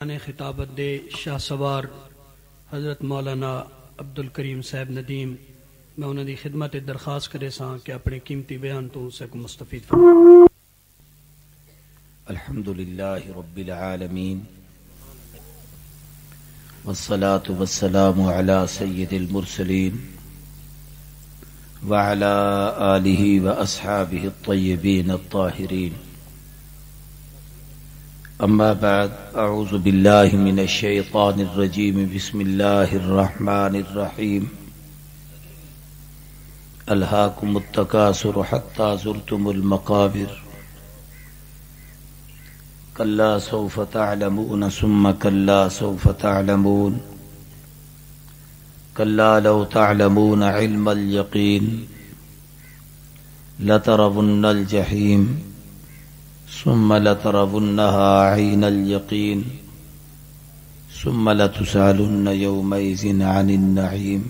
خطابت دے شاہ سوار حضرت مولانا عبد الکریم صاحب ندیم میں انہوں دی خدمت درخواست کرے ساں کہ اپنے قیمتی بیان تو سے کو مستفید فرمائیں۔ الحمدللہ رب العالمین والصلاة والسلام علی سید المرسلین وعلی آلہ واصحابہ الطیبین الطاہرین، اما بعد، اعوذ باللہ من الشیطان الرجیم، بسم اللہ الرحمن الرحیم۔ الہاکم التکاثر حتی زرتم المقابر، کلا سوف تعلمون ثم کلا سوف تعلمون، کلا لو تعلمون علم الیقین لترون الجحیم ثم لترونها عین الیقین ثم لتسألن یومئذ عن النعیم۔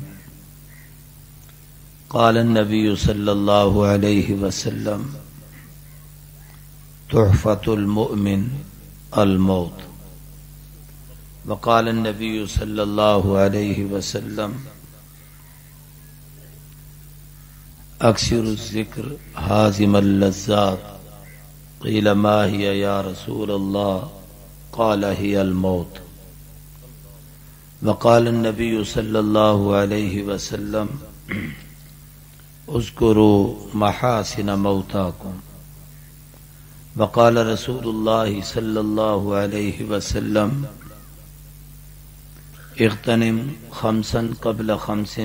قال النبی صلی اللہ علیہ وسلم: تحفۃ المؤمن الموت۔ وقال النبی صلی اللہ علیہ وسلم: اکثر الذکر حازم اللذات۔ قیل ما ہی یا رسول اللہ؟ قال ہی الموت۔ وقال النبی صلی اللہ علیہ وسلم: اذکروا محاسن موتاکم۔ وقال رسول اللہ صلی اللہ علیہ وسلم: اغتنم خمسا قبل خمس،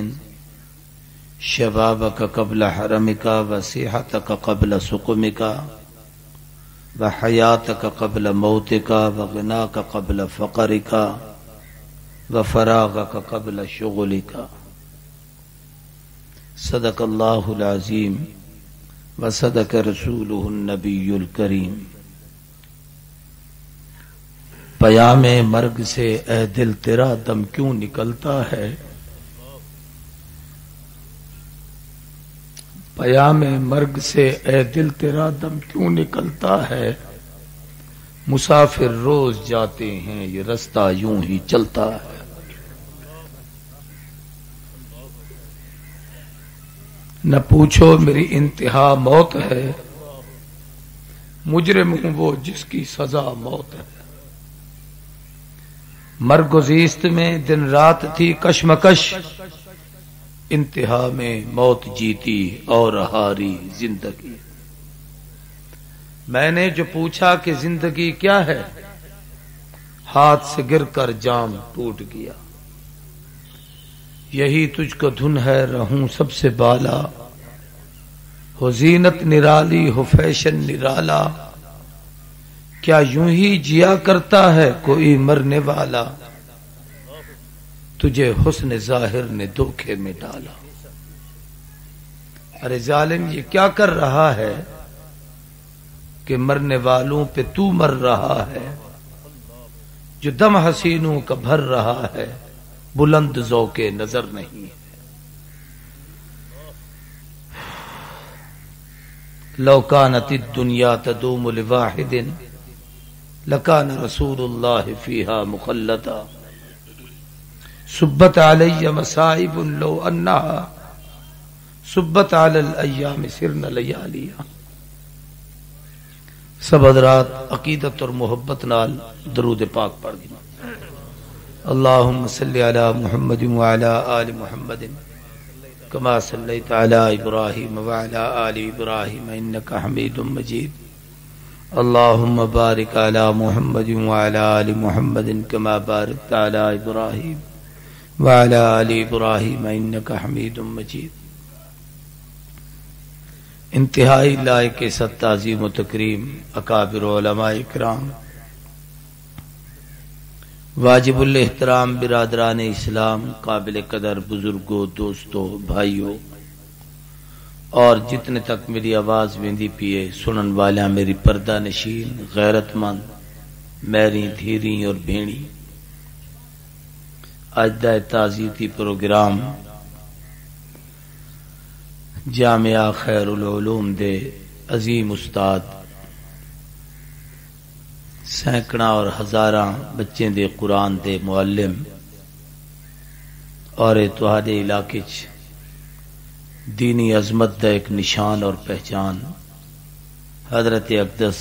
شبابک قبل حرمک، وصحتک قبل سقمک، وحیاتک قبل موتک، وغناک قبل فقرک، وفراغک قبل شغلک۔ صدق اللہ العظیم وصدق رسولہ النبی الکریم۔ پیام مرگ سے اے دل تیرا دم کیوں نکلتا ہے؟ پیام مرگ سے اے دل تیرا دم کیوں نکلتا ہے؟ مسافر روز جاتے ہیں یہ رستہ یوں ہی چلتا ہے۔ نہ پوچھو میری انتہا موت ہے، مجرم ہوں وہ جس کی سزا موت ہے۔ مرگ و زیست میں دن رات تھی کشمکش، انتہا میں موت جیتی اور ہاری زندگی۔ میں نے جو پوچھا کہ زندگی کیا ہے، ہاتھ سے گر کر جام ٹوٹ گیا۔ یہی تجھ کو دھن ہے رہوں سب سے بالا، ہو زینت نرالی ہو فیشن نرالا، کیا یوں ہی جیا کرتا ہے کوئی مرنے والا؟ تجھے حسن ظاہر نے دھوکے میں ڈالا۔ ارے ظالم یہ کیا کر رہا ہے کہ مرنے والوں پہ تو مر رہا ہے؟ جو دم حسینوں کا بھر رہا ہے، بلند ذوق نظر نہیں ہے۔ لو کانت الدنیا تدوم لواحد لکان رسول اللہ فیہا مخلدا، صبت علی مصائب لو انہا صبت علی الایام سرن لیالیا۔ سب حضرات عقیدت اور محبت نال درود پاک پڑھ دینا۔ اللہم صلی علی محمد وعلی آل محمد کما صلیت علی ابراہیم وعلی آل ابراہیم انک حمید مجید۔ اللہم بارک علی محمد وعلی آل محمد کما بارکت علی ابراہیم وعلی آل ابراہیم انک حمید مجید۔ انتہائی لائق عزت تعظیم و تکریم اکابر علماء اکرام، واجب الاحترام برادران اسلام، قابل قدر بزرگوں، دوستوں، بھائیوں، اور جتنے تک میری آواز ویندی پیے سنن والا میری پردہ نشین غیرت مند میری دھیری اور بھیڑی، اج دا تعزیتی پروگرام جامعہ خیر العلوم دے عظیم استاد سینکڑا اور ہزاراں بچے دے قرآن دے معلم اور تہاڈے علاقے دینی عظمت دا ایک نشان اور پہچان حضرت اقدس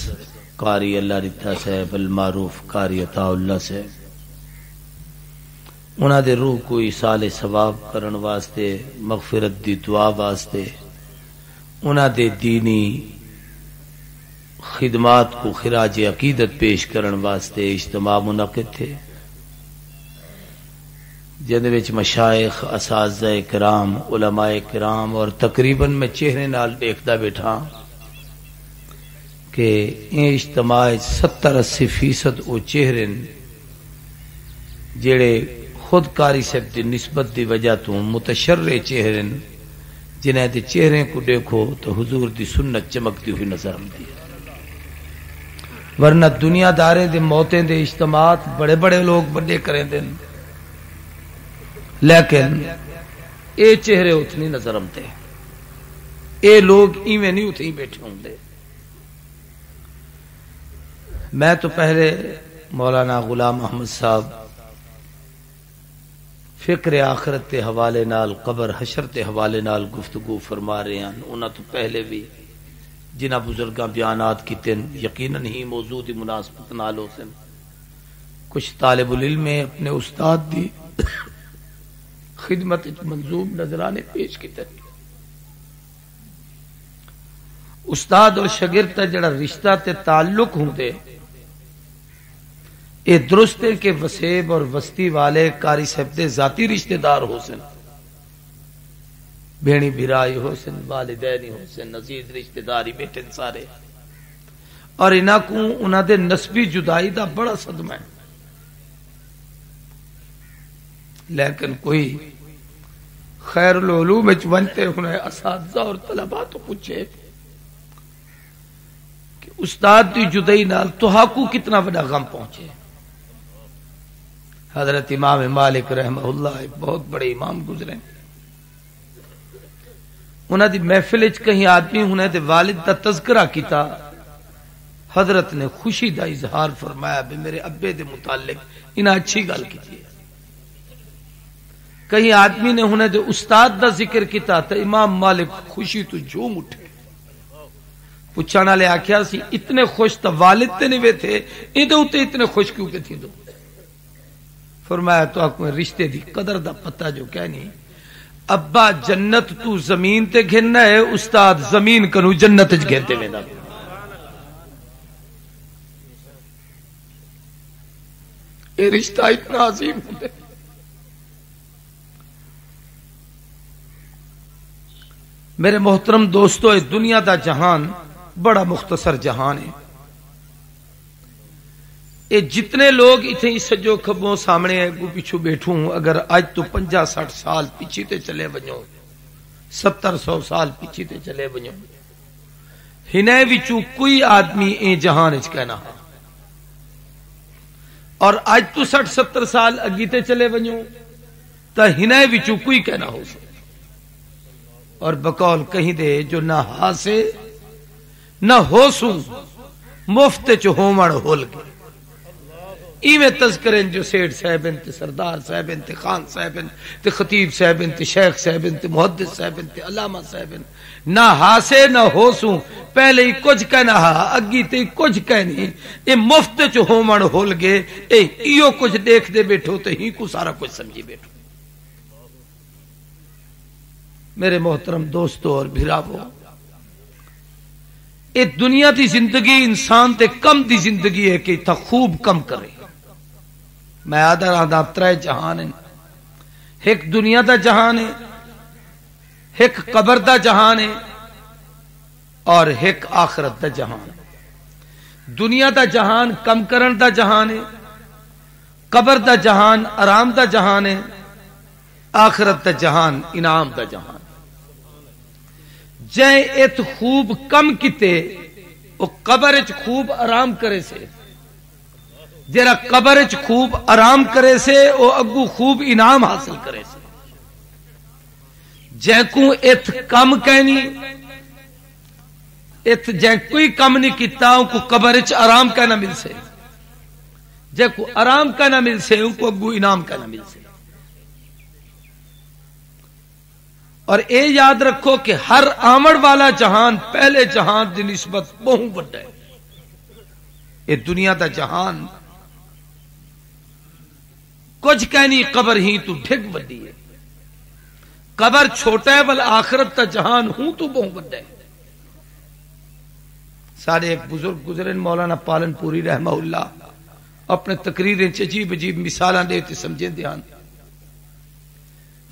قاری اللہ رتا صاحب المعروف قاری عطا اللہ صاحب، انہاں دے روح کو ایصال ثواب کرن واسطے، مغفرت دی دعا واسطے، انہاں دے دینی خدمات کو خراج عقیدت پیش کرن واسطے اجتماع منعقد تھے، جن وچ مشائخ، اساتذہ کرام، علماء کرام اور تقریباً میں چہرے نال دیکھدا بیٹھا کہ یہ اجتماع 70-80% وہ چہرے جڑے خود قاری صاحب دی نسبت دی وجہ تو متشرع چہرے جنہیں دے چہرے کو دیکھو تو حضور دی سنت چمکتی ہوئی نظر آتی ہے، ورنہ دنیا دارے دے موتیں دے اجتماعات بڑے بڑے لوگ بڑے کریں دیں، لیکن اے چہرے اتنی نظر آتے، اے لوگ ایویں نہیں اتنی بیٹھے ہوں دے۔ میں تو پہلے مولانا غلام احمد صاحب فکر آخرت کے حوالے نال، قبر حشر کے حوالے نال گفتگو فرما رہے ہیں، انہاں تو پہلے بھی جنہ بزرگاں بیانات کیتے یقیناً ہی موضوع دی مناسبت نال ہو سن۔ کچھ طالب العلم اپنے استاد دی خدمت منظوم نظرانے پیش کیتے، استاد اور شاگرد کا جڑا رشتہ تے تعلق ہوندے اے درست ہے کہ وسیب اور وسطی والے قاری صاحب دے ذاتی رشتہ دار ہو سن، بہنی برائی ہو سن، والدین ہو سن، عزیز رشتہ داری بیٹھے سارے، اور انہاں کو انہاں دے نسبی جدائی دا بڑا صدمہ ہے، لیکن کوئی خیر العلوم وچ ونتے انہیں اساتذہ اور طلباء تو پوچھے کہ استاد دی جدائی نال تہاکو کتنا بڑا غم پہنچے۔ حضرت امام مالک رحمہ اللہ ایک بہت بڑے امام گزرے، انہاں دی محفل وچ کہیں آدمی انہاں دے والد دا تذکرہ کیتا، حضرت نے خوشی دا اظہار فرمایا بھی میرے ابے دے متعلق انہاں اچھی گل کیتی ہے۔ کہیں آدمی نے انہاں دے استاد دا ذکر کیتا تو امام مالک خوشی تو جھوم اٹھے، پوچھان والے آکھیا سی اتنے خوش تو والد تے نہیں تھے، ایندے اوتے اتنے خوش کیوں کہ تھی؟ دو فرمایا تو آپ کو رشتے دی قدر دا پتہ جو کہ نہیں، ابا جنت تو زمین تے گھننا ہے، استاد زمین کنو جنت وچ گھنتے ویندا۔ اے رشتہ اتنا عظیم ہوندا ہے۔ میرے محترم دوستو، اس دنیا دا جہان بڑا مختصر جہان ہے، یہ جتنے لوگ اتنے سجو کھبوں سامنے اگو پیچھو بیٹھوں، اگر آج تو 50-60 سال پیچھے تے چلے ونجو، 70-100 سال پیچھے تے چلے ونجو، ہنے وچوں کوئی آدمی اے جہان وچ کہنا، اور آج تو 60-70 سال اگی تے چلے ونجو تا ہنے وچوں کوئی کہنا ہو سکتا، اور بقول کہیں دے جو نہ ہاسے نہ ہو سوں مفت چ ہومن ہول کے، ایویں تذکریں جو سیٹ صاحبن تے سردار صاحبن تے خان صاحبن تے خطیب صاحبن تے شیخ صاحبن تے محدث صاحبن تے علامہ صاحبن، نہ ہاسے نہ ہو سوں، پہلے ہی کچھ کہنا اگی تے کچھ کہنی، اے مفت چ ہومن ہول گے، اے ایو کچھ دیکھ دے بیٹھو تے ہی کو سارا کچھ سمجھی بیٹھو۔ میرے محترم دوستو اور بھراوو، اے دنیا دی زندگی انسان تے کم دی زندگی ہے کہ تھا خوب کم کرے۔ میں آدھا رہا ترے جہان ہیں، ایک دنیا دا جہان ہے، ایک قبر دا جہان ہے، اور ایک آخرت دا جہان ہے۔ دنیا دا جہان کم کرن دا جہان ہے، قبر دا جہان آرام دا جہان ہے، آخرت دا جہان انعام دا جہان۔ جے ایت خوب کم کیتے او قبر وچ خوب آرام کرے سے، جڑا قبر وچ خوب آرام کرے سے او اگو خوب انعام حاصل کرے سے۔ جے کو ایت کم کہنی، ایت جے کوئی کم نہیں کیتا او کو قبر وچ آرام کہنا مل سے، جے کو آرام کا نہ مل سے ان کو اگو انعام کا نہ مل سے. اور اے یاد رکھو کہ ہر آمڑ والا جہان پہلے جہان دی نسبت بہت بڑا ہے. یہ دنیا دا جہان کچھ کہنی قبر ہی تو ڈھگ بڑی ہے. قبر چھوٹا ہے بل آخرت دا جہان ہوں تو بہت بڑا ہے. سارے ایک بزرگ گزرے مولانا پالن پوری رحمہ اللہ اپنے تقریریں عجیب عجیب مثالاں دے تے سمجھے دھیان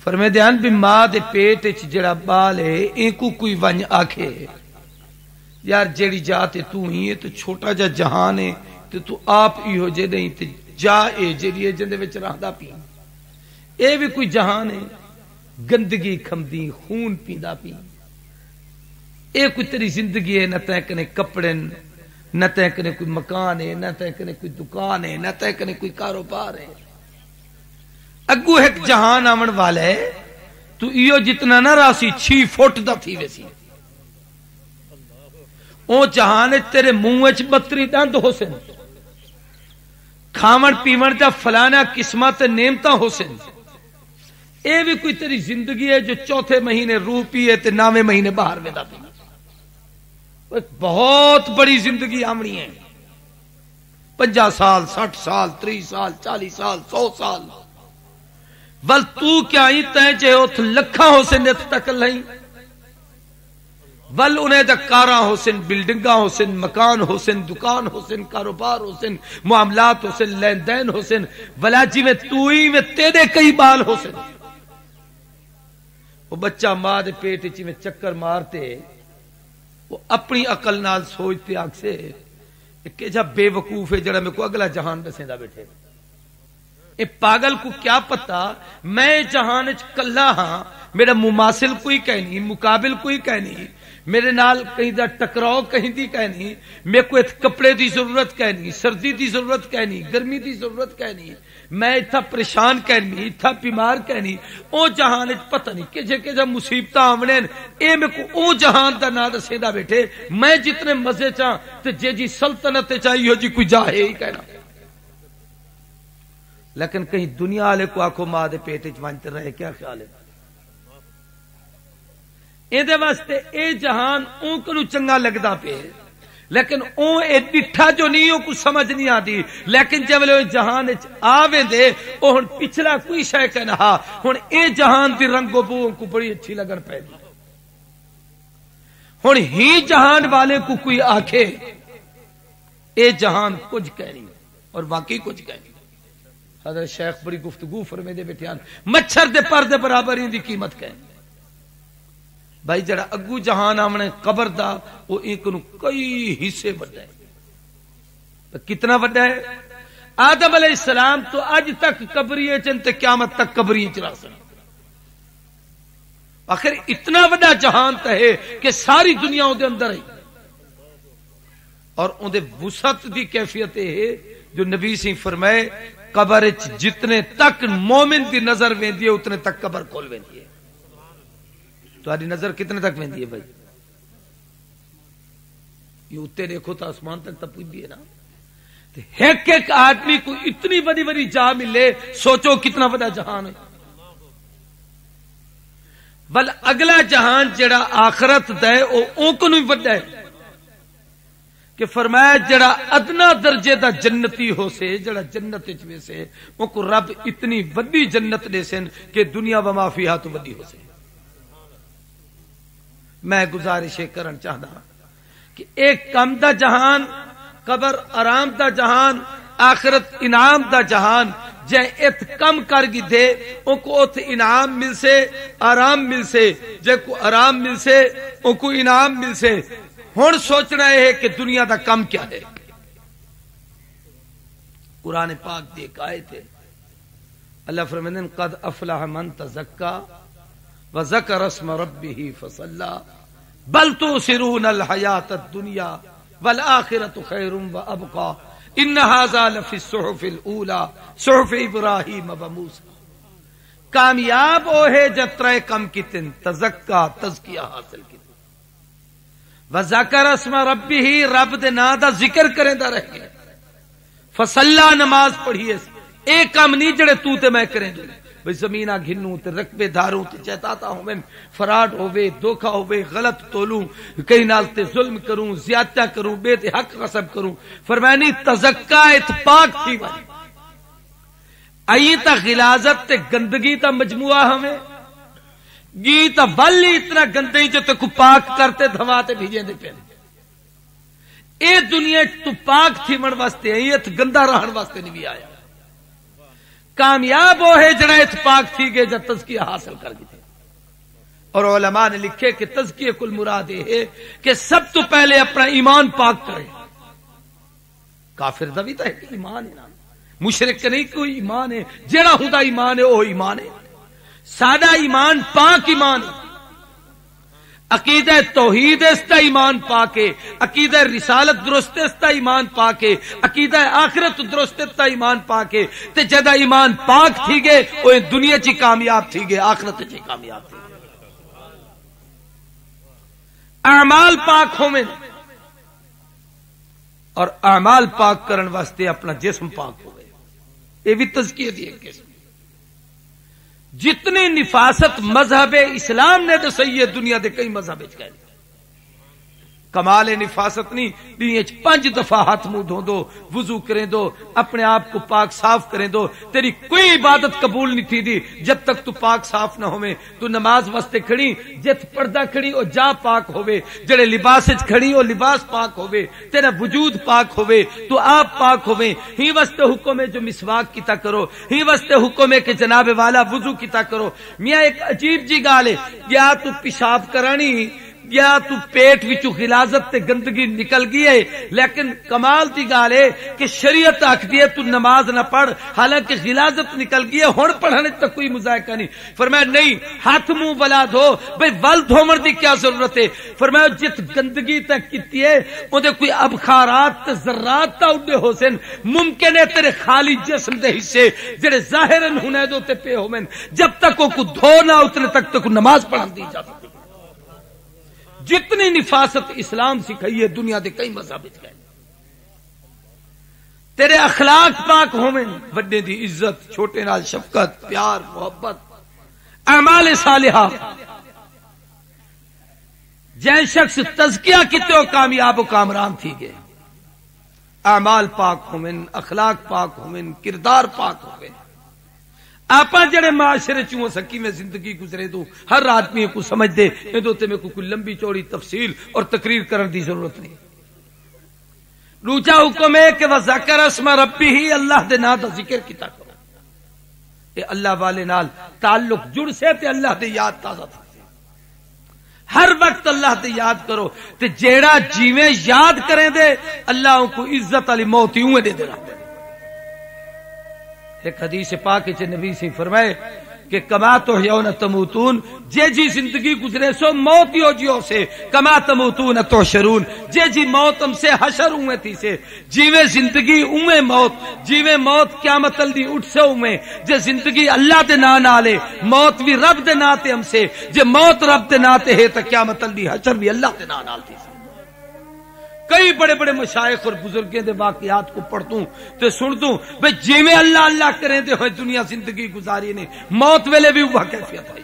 فرمے دھیان بھی ماں دے پیٹ وچ جڑا بال ہے اینکو کوئی ونج آکھے یار جیڑی جا تے تو ہی ہے تو چھوٹا جا جہان ہے تے تو آپ ہی ہو جے نہیں تے جا اے جیڑی ہے جندے وچ رہندا پی اے بھی کوئی جہان ہے گندگی کھمدی خون پیندا پی اے کوئی تیری زندگی ہے نہ تے کنے کپڑے نہ تے کنے کوئی مکان ہے نہ تے کنے کوئی دکان ہے نہ تے کنے کوئی کاروبار ہے. اگو ایک جہان آمن والا ہے تو ایو جتنا نہ راسی 6 فٹ دا تھی ویسی او جہان تیرے منہ وچ 32 دند حسن کھاون پیون دا فلانا قسمت نعمتاں حسن. اے بھی کوئی تیری زندگی ہے جو چوتھے مہینے روح پیے تے 9ویں مہینے باہر ویدا پی. بہت بڑی زندگی آمنی ہے 50 سال 60 سال 30 سال 40 سال 100 سال ول تو کیا ہی تے جے اوتھ لکھاں حسن ات تک لئی ول انہیں دا کاراں حسن بلڈنگاں حسن مکان حسن دکان حسن کاروبار حسن معاملات حسن لین دین حسن ولا جی میں تو ہی میں تیرے کئی بال حسن. وہ بچہ ماں دے پیٹ وچ میں چکر مارتے وہ اپنی عقل نال سوچتے آگ سے کہ جب بے وقوف ہے جڑا میں کو اگلا جہان دسیندا بیٹھے. اے پاگل کو کیا پتا میں جہان وچ کلا ہاں میرا مماثل کوئی کہیں نہیں مقابل کوئی کہیں نہیں میرے نال کہیں دا ٹکراؤ کہیں دی کہیں نہیں میں کو ایت کپڑے دی ضرورت کہیں نہیں سردی دی ضرورت کہیں نہیں گرمی دی ضرورت کہیں نہیں میں اتھا پریشان کہیں نہیں اتھا بیمار کہیں نہیں. او جہان وچ پتہ نہیں کہ جے مصیبتاں آونے اے میں کو او جہان دا نا دسیندا بیٹھے میں جتنے مزے چاں تے جے جی سلطنت چاہیے جی کوئی جاہے ہی کہنا. لیکن کہیں دنیا والے کو آکھو ماں دے پیٹ وچ ونجتے رہے کیا خیال ہے اے دے واسطے اے جہان اون کو چنگا لگدا پے لیکن اون اے ڈٹھا جو نہیں او کو سمجھ نہیں آتی. لیکن جے ویلے جہان وچ آویں دے او ہن پچھلا کوئی شے کہنا ہن اے جہان دی رنگ و بو کو بڑی اچھی لگن پے ہن ہی جہان والے کو کوئی آکھے اے جہان کچھ کہہ نہیں اور واقعی کچھ کہہ نہیں. حضرت شیخ بڑی گفتگو فرمے دے بیٹھے مچھر دے پر دے برابر ہی دی قیمت کہہ بھائی جڑا اگو جہان آمنے قبر دا وہ ایک نو کئی حصے بڑھا ہے. کتنا بڑھا ہے آدم علیہ السلام تو اج تک قبریے چنتے قیامت تک قبریے چلا سن. آخر اتنا بڑا جہان ہے کہ ساری دنیا دے اندر ہے اور ان دے وسعت دی کیفیت ہے جو نبی سے فرمائے قبر جتنے تک مومن دی نظر ویندی ہے اتنے تک قبر کھول ویندی ہے. تمہاری نظر کتنے تک ویندی ہے بھائی یہ اتنے دیکھو تو آسمان تک تب پوچھ ہے نا. ایک ایک آدمی کو اتنی بڑی بڑی جا ملے سوچو کتنا بڑا جہان ہے. بل اگلا جہان جڑا آخرت دے او کو نہیں بڑا ہے کہ فرمایا جڑا ادنا درجے دا جنتی ہو سے جڑا جنت وچ ویسے او کو رب اتنی بڑی جنت دے سن کہ دنیا و ما فیہا تو بڑی ہو سے. میں گزارش کرن چاہدا کہ ایک کم دا جہان قبر آرام دا جہان آخرت انعام دا جہان جے ات کم کر گی دے او کو ات انعام مل سے آرام مل سے جے کو آرام مل سے او کو انعام مل سے. ہن سوچنا ہے کہ دنیا دا کم کیا ہے. قرآن پاک دی ایک آیت ہے اللہ فرماتے ہیں قد افلح من تزکا وذکر اسم ربہ فصلی بل تؤثرون الحیاۃ الدنیا والآخرۃ خیر وابقی ان ھذا لفی الصحف الاولی صحف ابراہیم وموسی. کامیاب وہ ہے جترے کم کتن تزکا تزکیہ حاصل کی وذکر اسم ربہ رب دے نام دا ذکر کریندا رہ گیا فصلا نماز پڑھیے ایک کام نہیں جڑے تو تے میں کریں دوں بھئی زمینہ گھنوں تے رقبے داروں تے چہتاتا ہوں میں فراڈ ہوئے دھوکا ہوئے غلط تولوں کئی نال تے ظلم کروں زیادتہ کروں بے تے حق غصب کروں فرمانی تزکا اتفاق تھی والی آئی تا غلازت تے گندگی تا مجموعہ ہمیں گی تا والی اتنا گندگی جو تے کو پاک کرتے دھواتے بھیجیں دے پہنے اے دنیا تو پاک تھی من واسطے آئی ات گندہ رہن واسطے نہیں بھی آیا کامیاب ہو ہے جڑا اتفاق تھی گئے جب تزکیہ حاصل کر گئے اور علماء نے لکھے کہ تزکیہ کل مراد ہے کہ سب تو پہلے اپنا ایمان پاک کرے کافر دا بھی تو ہے کہ ایمان ہے مشرک نہیں کوئی ایمان ہے جڑا ہوں دا ایمان ہے وہ ایمان ہے سادہ ایمان پاک ایمان ہے عقیدہ توحید استا ایمان پاکے عقیدہ رسالت درست استا ایمان پاکے عقیدہ آخرت درست استا ایمان پاکے تے جدا ایمان پاک تھی گئے وہ دنیا چی کامیاب تھی گئے آخرت چی کامیاب تھی گئے اعمال پاک ہو میں اور اعمال پاک کرن واسطے اپنا جسم پاک ہو گئے یہ بھی تزکیہ دی ایک قسم جتنی نفاست مذہب اسلام نے تو صحیح ہے دنیا دے کئی مذہب کہہ کمال نفاست نہیں دنیا 5 دفعہ ہاتھ منہ دھو دو وضو کریں دو اپنے آپ کو پاک صاف کریں دو تیری کوئی عبادت قبول نہیں تھی دی جب تک تو پاک صاف نہ ہوئے تو نماز واسطے کھڑی جت پردہ کھڑی او جا پاک ہوئے جڑے لباس کھڑی او لباس پاک ہوئے تیرا وجود پاک ہوئے تو آپ پاک ہوئے ہی واسطے حکم ہے جو مسواک کیتا کرو ہی واسطے حکم ہے کہ جناب والا وضو کیتا کرو میاں ایک عجیب جی گال ہے یا تو پیشاب کرانی یا تو پیٹ وچوں غلاظت تے گندگی نکل گئی ہے لیکن کمال دی گال ہے کہ شریعت آکھدی ہے تو نماز نہ پڑھ حالانکہ غلاظت نکل گئی ہے ہن پڑھنے تک کوئی مذائقہ نہیں فرمایا نہیں ہاتھ منہ بلا دھو بھئی ول دھومن دی کیا ضرورت ہے فرمایا جت گندگی تک کیتی ہے اودے کوئی ابخارات تے ذرات تا اڈے ہو سن ممکن ہے تیرے خالی جسم دے حصے جڑے ظاہرن ہونے دو تے پے ہومن جب تک کو دھو نہ اتنے تک تو نماز پڑھن دی اجازت جتنی نفاست اسلام سکھائی ہے دنیا دے کئی مذہب گئے تیرے اخلاق پاک ہومن وڈے دی عزت چھوٹے نال شفقت پیار محبت اعمال صالحہ جن شخص تزکیہ کیتے ہو کامیاب و کامران تھی گئے اعمال پاک ہومن اخلاق پاک ہومن کردار پاک ہومن آپ جڑے معاشرے چوں سکی میں زندگی گزرے دو ہر آدمی کو سمجھ دے ادو تے میں کوئی لمبی چوڑی تفصیل اور تقریر کرنے دی ضرورت نہیں دوجا حکم ہے کہ وذکر اسم ربی ہی اللہ دے نام دا ذکر کیتا کرو اے اللہ والے نال تعلق جڑ سے تے اللہ دے یاد تازہ تھا ہر وقت اللہ تے یاد کرو تے جیڑا جیویں یاد کریں دے اللہ کو عزت علی موت ہی دے دے رہا ایک حدیث پاک چ نبی سے فرمائے کہ کما تو یون تموتون جے جی زندگی گزرے سو موت ہو جیو سے کما تموتون تو شرون جے جی موت ہم سے حشر ہوئے تھی سے جیوے زندگی اوے موت جیوے موت قیامت دی اٹھ سے اوے جے زندگی اللہ دے نا نالے موت بھی رب دے نا تے ہم سے جے موت رب دے نا تے ہے تے قیامت دی حشر بھی اللہ دے نا نال تھی سے کئی بڑے بڑے مشائخ اور بزرگیں دے واقعات کو پڑھتوں تے سنتوں بھئی جیویں اللہ اللہ کریں دے ہوئے دنیا زندگی گزاری نے موت ویلے بھی وہ کیفیت آئی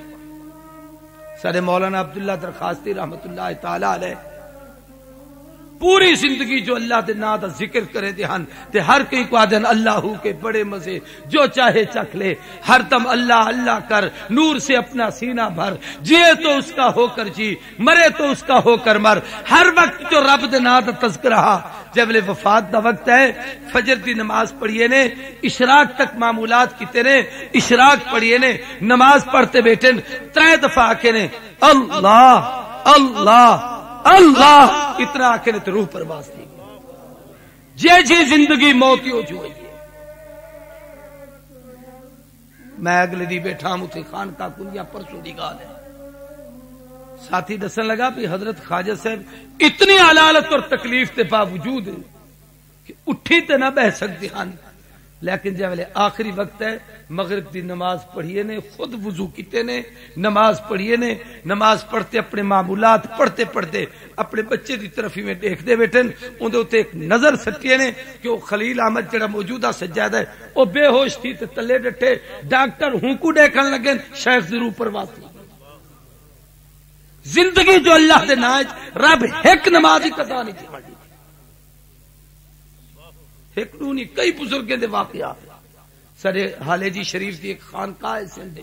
سارے مولانا عبداللہ درخواستی رحمت اللہ تعالی علیہ پوری زندگی جو اللہ دے نا دا ذکر کرے دے ہن تے ہر کئی کو آدن اللہ ہو کے بڑے مزے جو چاہے چکھ لے ہر دم اللہ اللہ کر نور سے اپنا سینہ بھر جیے تو اس کا ہو کر جی مرے تو اس کا ہو کر مر ہر وقت جو رب دے نا دا تذکرہ جب لے وفات دا وقت ہے فجر دی نماز پڑھیے نے اشراق تک معمولات کیتے نے اشراق پڑھیے نے نماز پڑھتے بیٹھے 3 دفعہ آکے نے اللہ اللہ اللہ اتنا آکے نے تو روح پرواز تھی جے جی زندگی موتی ہو جو ہے میں اگلے دی بیٹھا ہوں تھی خان کا کنیا پرسوں دی گال ہے ساتھی دسن لگا بھی حضرت خواجہ صاحب اتنی علالت اور تکلیف تے باوجود کہ اٹھی تے نہ بہ سکتے ہن لیکن جب آخری وقت ہے مغرب دی نماز پڑھیے نے، خود وضو کیتے نے، نماز پڑھیے نے، نماز پڑھتے اپنے معمولات پڑھتے پڑھتے اپنے بچے دی طرف ہی میں دیکھ دے بیٹھن، اندے تے ایک نظر سٹیے نے کہ وہ خلیل احمد جڑا موجودہ سجادہ ہے وہ بے ہوش تھی تے تلے ڈٹھے، ڈاکٹر ہوں کو دیکھن لگے شیخ ضرور پرواز تھی۔ زندگی جو اللہ دے ناج رب ایک نماز ہی قضا نہیں تھی پڑھی، ایک نہیں کئی بزرگوں دے واقعات۔ سارے حالجی شریف دی ایک خانقاہ ہے سندھ،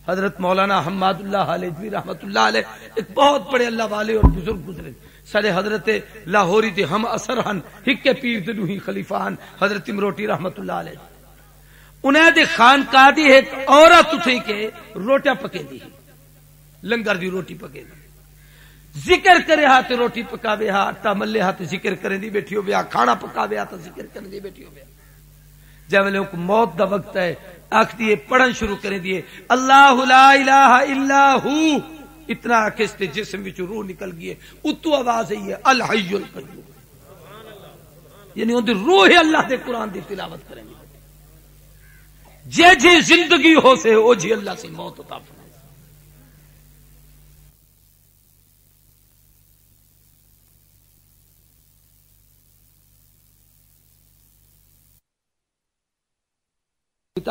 حضرت مولانا حماد اللہ حالجوی رحمت اللہ علیہ ایک بہت بڑے اللہ والے اور بزرگ گزرے۔ سارے حضرت لاہوری دے ہم اثر ہن، ہکے پیر دے نوہی خلیفہ ہن حضرت امروٹی رحمت اللہ علیہ۔ انہیں دے خانقاہ دی ایک عورت اٹھی کے روٹیاں پکے دی، لنگر دی روٹی پکے دی، ذکر کرے ہاتھ روٹی پکاوے ہاں، آٹا ملے ہاتھ ذکر کریں دی بیٹھی ہو بیا، کھانا پکاوے ہاتھ ذکر کریں دی بیٹھی ہو بیا۔ جب لوگ موت دا وقت ہے آخ دیے پڑھن شروع کریں دیے اللہ لا الہ الا ہو، اتنا آکستے جسم وچ روح نکل گئے، اتو آواز ہے یہ الحی القیوم، یعنی ان دی روح اللہ دے قرآن دی تلاوت کریں گے، جے جے زندگی ہو سے او جی اللہ سے موت عطا فرمائے۔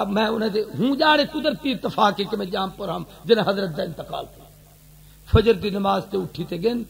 میں انہیں ہوں جاڑے قدرتی اتفاق ہے کہ میں جام پر ہم جنہیں حضرت دا انتقال تھا، فجر دی نماز تے اٹھی تے گن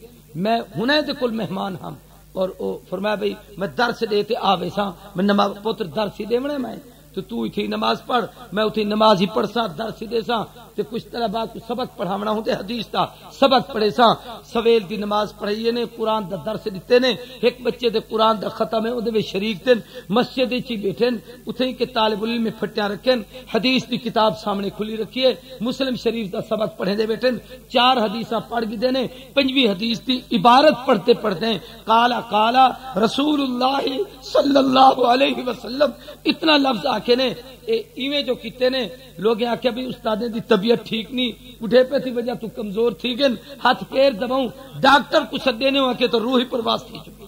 میں ہنے دے کل مہمان ہم، اور او فرمایا بھئی میں درس دے تے آوے سا، میں نماز پتر درس ہی دیونے میں تو اتھی نماز پڑھ، میں اتھی نماز ہی پڑھ سا، درس ہی دے سا تے کچھ طلباء کو سبق پڑھاونا ہوں تے حدیث تا سبق پڑھے سا، سویل دی نماز پڑھائیے نے، قرآن دا درس دیتے نے، ایک بچے دے قرآن دا ختم ہے اودے وچ شریک تن، مسجد وچ بیٹھن اتھے کہ طالب علم میں پھٹیاں رکھن، حدیث دی کتاب سامنے کھلی رکھیے، مسلم شریف دا سبق پڑھے دے بیٹھن، 4 حدیثاں پڑھ گئے نے، 5ویں حدیث دی عبارت پڑھتے پڑھتے قالا قالا رسول اللہ صلی اللہ علیہ وسلم، اتنا لفظ آکھے نے ایویں جو کیتے نے لوگ آخیا بھی استاد دی طبیعت ٹھیک نہیں، بڑھے پہ تھی وجہ تو کمزور تھی گن، ہاتھ پیر دباؤں، ڈاکٹر کو سدے نے آ کے تو روح ہی پرواز تھی چکی۔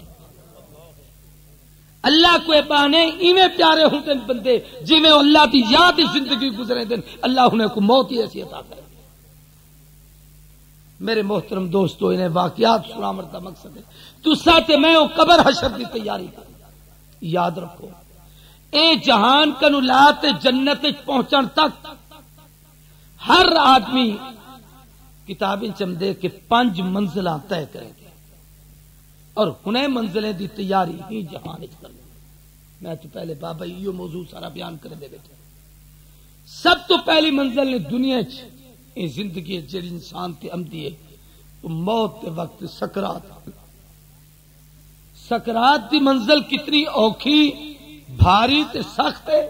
اللہ کو بہانے ایویں پیارے ہوتے بندے جی میں اللہ دی یاد زندگی گزرے دن اللہ انہیں کو موت ہی ایسی عطا کرے۔ میرے محترم دوستو انہیں واقعات سناون دا مقصد ہے تو ساتھ میں قبر حشر دی تیاری کر، یاد رکھو اے جہان کنو لاتے جنت پہنچن تک ہر آدمی کتابیں چمدے کے 5 منزلہ طے کریں گے، اور انہیں منزلیں دی تیاری ہی جہان کریں۔ میں تو پہلے بابا یہ موضوع سارا بیان کر دے بیٹھے۔ سب تو پہلی منزل نے دنیا یہ زندگی جڑی انسان تے امدی ہے وہ موت کے وقت سکرات۔ سکرات دی منزل کتنی اوکھی بھاری تے سخت ہے،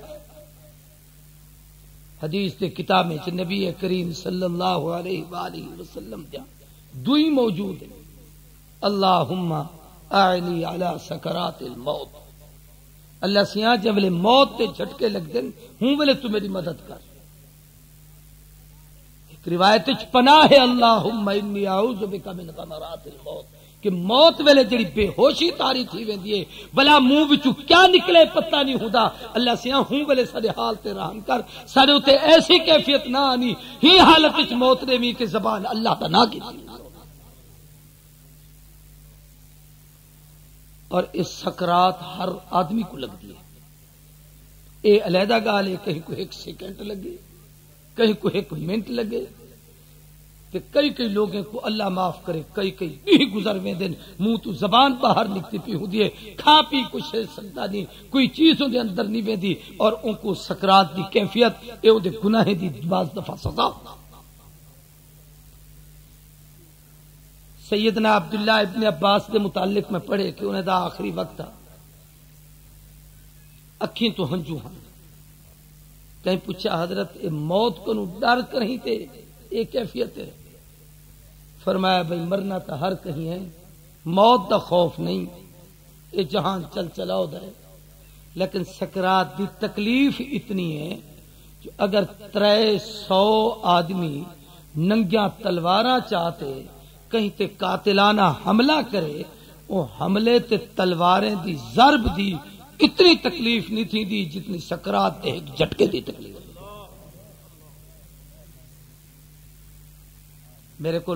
حدیث تے کتاب میں نبی کریم صلی اللہ علیہ وآلہ وسلم دیا دوئی موجود ہے، اللہم اعنی علی سکرات الموت، اللہ سیاں جب لے موت تے جھٹکے لگ دیں ہوں بلے تو میری مدد کر۔ ایک روایت پناہ ہے اللہم انی اعوذ بک من غمرات الموت، کہ موت ویلے جڑی بے ہوشی تاری تھی ویندی ہے بلا منہ وچوں کیا نکلے پتہ نہیں ہوندا، اللہ سیاں ہوں ویلے سارے حال تے رحم کر، سارے تے ایسی کیفیت نہ آنی ہی حالت وچ موت دے وی کہ زبان اللہ دا نہ کی۔ اور اس سکرات ہر آدمی کو لگتی ہے، اے علیحدہ گال ہے، کہیں کو 1 سیکنڈ لگے، کہیں کو 1 منٹ لگے، کہ کئی کئی لوگوں کو اللہ معاف کرے کئی کئی بھی گزر میں دن منہ تو زبان باہر نکتی پی ہوں دیے، کھا پی کچھ سکتا نہیں، کوئی چیزوں دے اندر نہیں ویندی، اور ان کو سکرات دی کیفیت اے دے گناہ دی بعض دفعہ سزا۔ سیدنا عبداللہ ابن عباس کے متعلق میں پڑھے کہ انہیں دا آخری وقت تھا، اکھیں تو ہنجو ہاں، کہیں پوچھا حضرت اے موت کو ڈر کر ہی تے یہ کیفیت ہے؟ فرمایا بھئی مرنا تو ہر کہیں ہے، موت دا خوف نہیں، یہ جہان چل چلاؤ دا ہے، لیکن سکرات دی تکلیف اتنی ہے کہ اگر 300 آدمی ننگیاں تلواراں چاہتے کہیں تے قاتلانہ حملہ کرے، وہ حملے تے تلواریں دی ضرب دی اتنی تکلیف نہیں تھی دی جتنی سکرات تے ایک جھٹکے دی تکلیف. میرے کو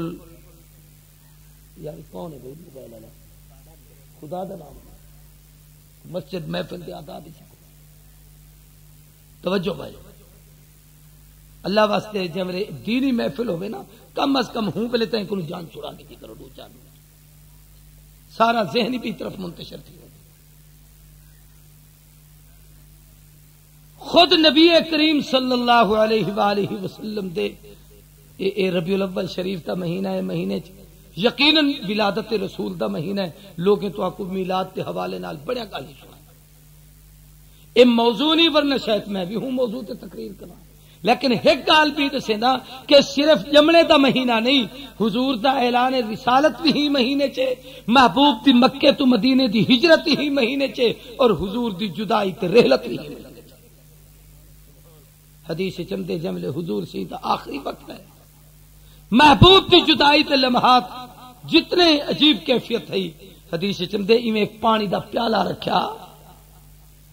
یار کون ہے بھائی موبائل والا خدا دا نام مسجد محفل دے آداب ہی توجہ بھائی اللہ واسطے جب میرے دینی محفل ہوئے نا کم از کم ہوں پہلے تین کو جان چھڑا کے کرو 2-4 منٹ سارا ذہنی بھی طرف منتشر تھی. خود نبی کریم صلی اللہ علیہ وآلہ وسلم دے اے ربیع الاول شریف دا مہینہ ہے. مہینے یقیناً ولادت رسول دا مہینہ ہے. لوگوں تو آپ کو میلاد کے حوالے نال بڑے گالی سنا اے موضوع نہیں ورنہ شاید میں بھی ہوں موضوع تے تقریر کرنا. لیکن ایک گال بھی دسے نا کہ صرف جمنے دا مہینہ نہیں حضور دا اعلان رسالت بھی ہی مہینے چے محبوب دی مکے تو مدینے دی ہجرت ہی مہینے چے اور حضور دی جدائی تے رحلت بھی ہی مہینے چے. حدیث چندے جملے حضور سی دا آخری وقت ہے محبوب کی جدائی تے لمحات جتنے عجیب کیفیت ہے. حدیث چندے ایویں ایک پانی دا پیالہ رکھیا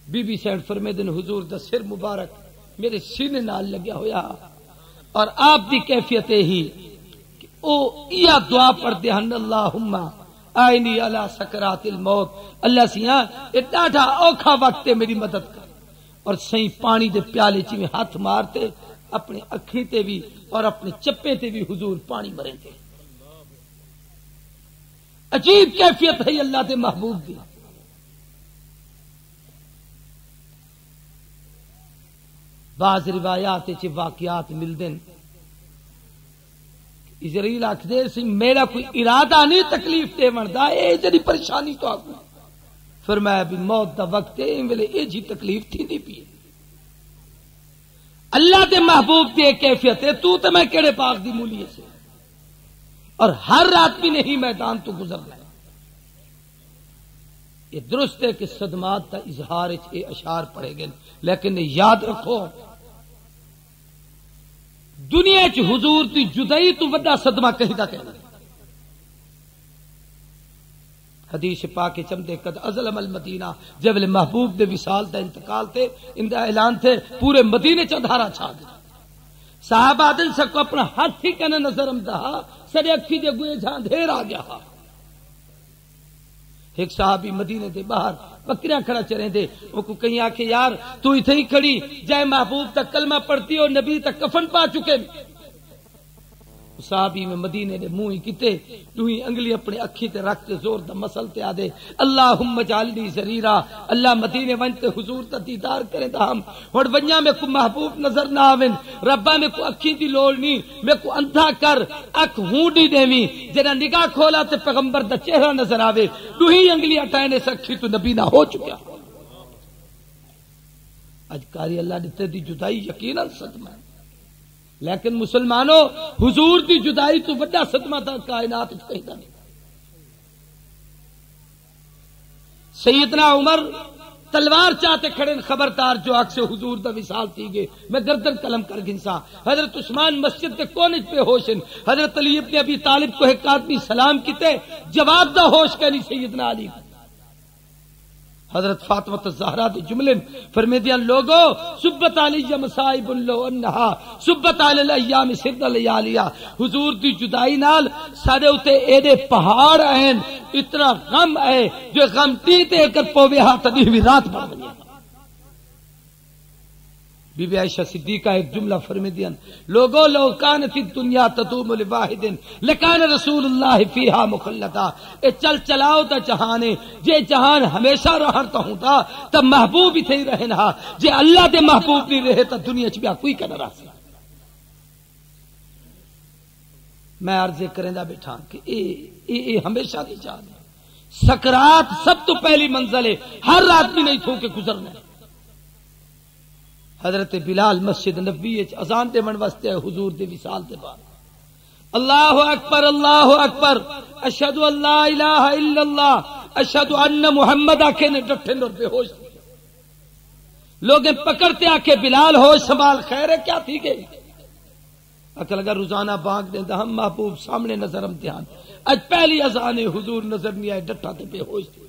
بی بی سینٹ فرمیدن حضور دا سر مبارک میرے سینے نال لگیا ہویا اور آپ دی کیفیت ہی کہ او یا دعا پڑھتے ہیں اللہم آئینی علی سکرات الموت اللہ سیاں اے ڈاڈا اوکھا وقت میری مدد کر اور صحیح پانی دے پیالے چ میں ہاتھ مارتے اپنے اکھیں تے بھی اور اپنے چپے تے بھی حضور پانی مریں تھے. عجیب کیفیت ہے اللہ دے محبوب دی. بعض روایات چ واقعات ملدن اسرائیل آکھدے سی میرا کوئی ارادہ نہیں تکلیف دے وندا اے جڑی پریشانی تو آپ فرمایا بھی موت دا وقت ہے ویلے اے جی تکلیف تھی نہیں پی. اللہ دے محبوب دی کیفیت ہے تو تے میں کیڑے پاک دی مولی سے اور ہر رات بھی نہیں میدان تو گزرنا ہے. یہ درست ہے کہ صدمات کا اظہار اے اشعار پڑھے گئے لیکن یاد رکھو دنیا چ حضور دی جدائی تو وڈا صدمہ کہیں دا کہنا. حدیث پاک چمدے قد ازلم المدینہ جب محبوب دے وصال دا انتقال تھے ان دا اعلان تھے پورے مدینے چ اندھارا چھا گیا. صحابہ دن سب کو اپنا ہاتھ ہی کنے نظر امدہا سڑے اکھی دے گوئے جہاں دھیر آ گیا. ایک صحابی مدینے دے باہر بکریاں کھڑا چریں دے وہ کو کہیں آکے یار تو اتھے ہی کھڑی جائے محبوب تک کلمہ پڑھتی اور نبی تک کفن پا چکے. صحابی میں مدینے دے منہ ہی کیتے تو ہی انگلی اپنے اکھی تے رکھ تے زور دا مسل تے آدے اللہم اجعلنی ذریرا اللہ مدینے ونتے حضور تا دیدار کریں تا ہم اور ونیا میں کو محبوب نظر نہ آویں ربا میں کو اکھی دی لوڑ نہیں میں کو اندھا کر اک ہونڈی دیویں جڑا نگاہ کھولا تے پیغمبر دا چہرہ نظر آوے تو ہی انگلی ہٹائے نے سکھی تو نبی نہ ہو چکا. اج کاری اللہ دیتے دی جدائی یقیناً صدمہ ہے لیکن مسلمانوں حضور دی جدائی تو بڑا صدمہ تھا کائنات کہیں نہیں. سیدنا عمر تلوار چاہتے کھڑے خبردار جو آگ سے حضور دا وصال تھی گے میں گردن قلم کر گنسا. حضرت عثمان مسجد کے کونے پہ ہوشن حضرت علی ابن ابی طالب کو ایک آدمی سلام کیتے جواب دا ہوش کا نہیں سیدنا علی. حضرت فاطمہ الزہرا دے جملے فرمے دیا لوگو سبت علی مصائب لو انہا سبت علی الایام سرد لیالیا حضور دی جدائی نال سارے اتے ایدے پہاڑ آئین اتنا غم ہے جو غم دیتے کر پوے ہاتھ دی ہوئی رات پڑھ بنی. بی بی عائشہ صدیقہ ایک جملہ فرمی دیا لوگو لو کانت الدنیا تدوم لواحد لکان رسول اللہ فیہا مخلدا. اے چل چلاؤ تا جہانے جے جہان ہمیشہ رہتا ہوں تا تب محبوب ہی تھی رہنا جے اللہ دے محبوب نہیں رہے تا دنیا چ بیا کوئی کنا رہ سکتا. میں عرض کریں دا بیٹھا کہ اے ہمیشہ دی جان ہے. سکرات سب تو پہلی منزل ہے ہر رات بھی نہیں تھو کے گزرنا ہے. حضرت بلال مسجد نبوی اذان دے من واسطے حضور دے وصال دے بعد اللہ اکبر اشہد ان لا الہ الا اللہ اشہد ان محمد آکھے نے ڈٹھن اور بے ہوش لوگ پکڑتے آکے بلال ہوش سنبھال خیر ہے کیا تھی گئی. اکل اگر روزانہ بانگ دیں ہم محبوب سامنے نظر امتحان اج پہلی اذان حضور نظر نہیں آئے ڈٹھا تے بے ہوش تھی.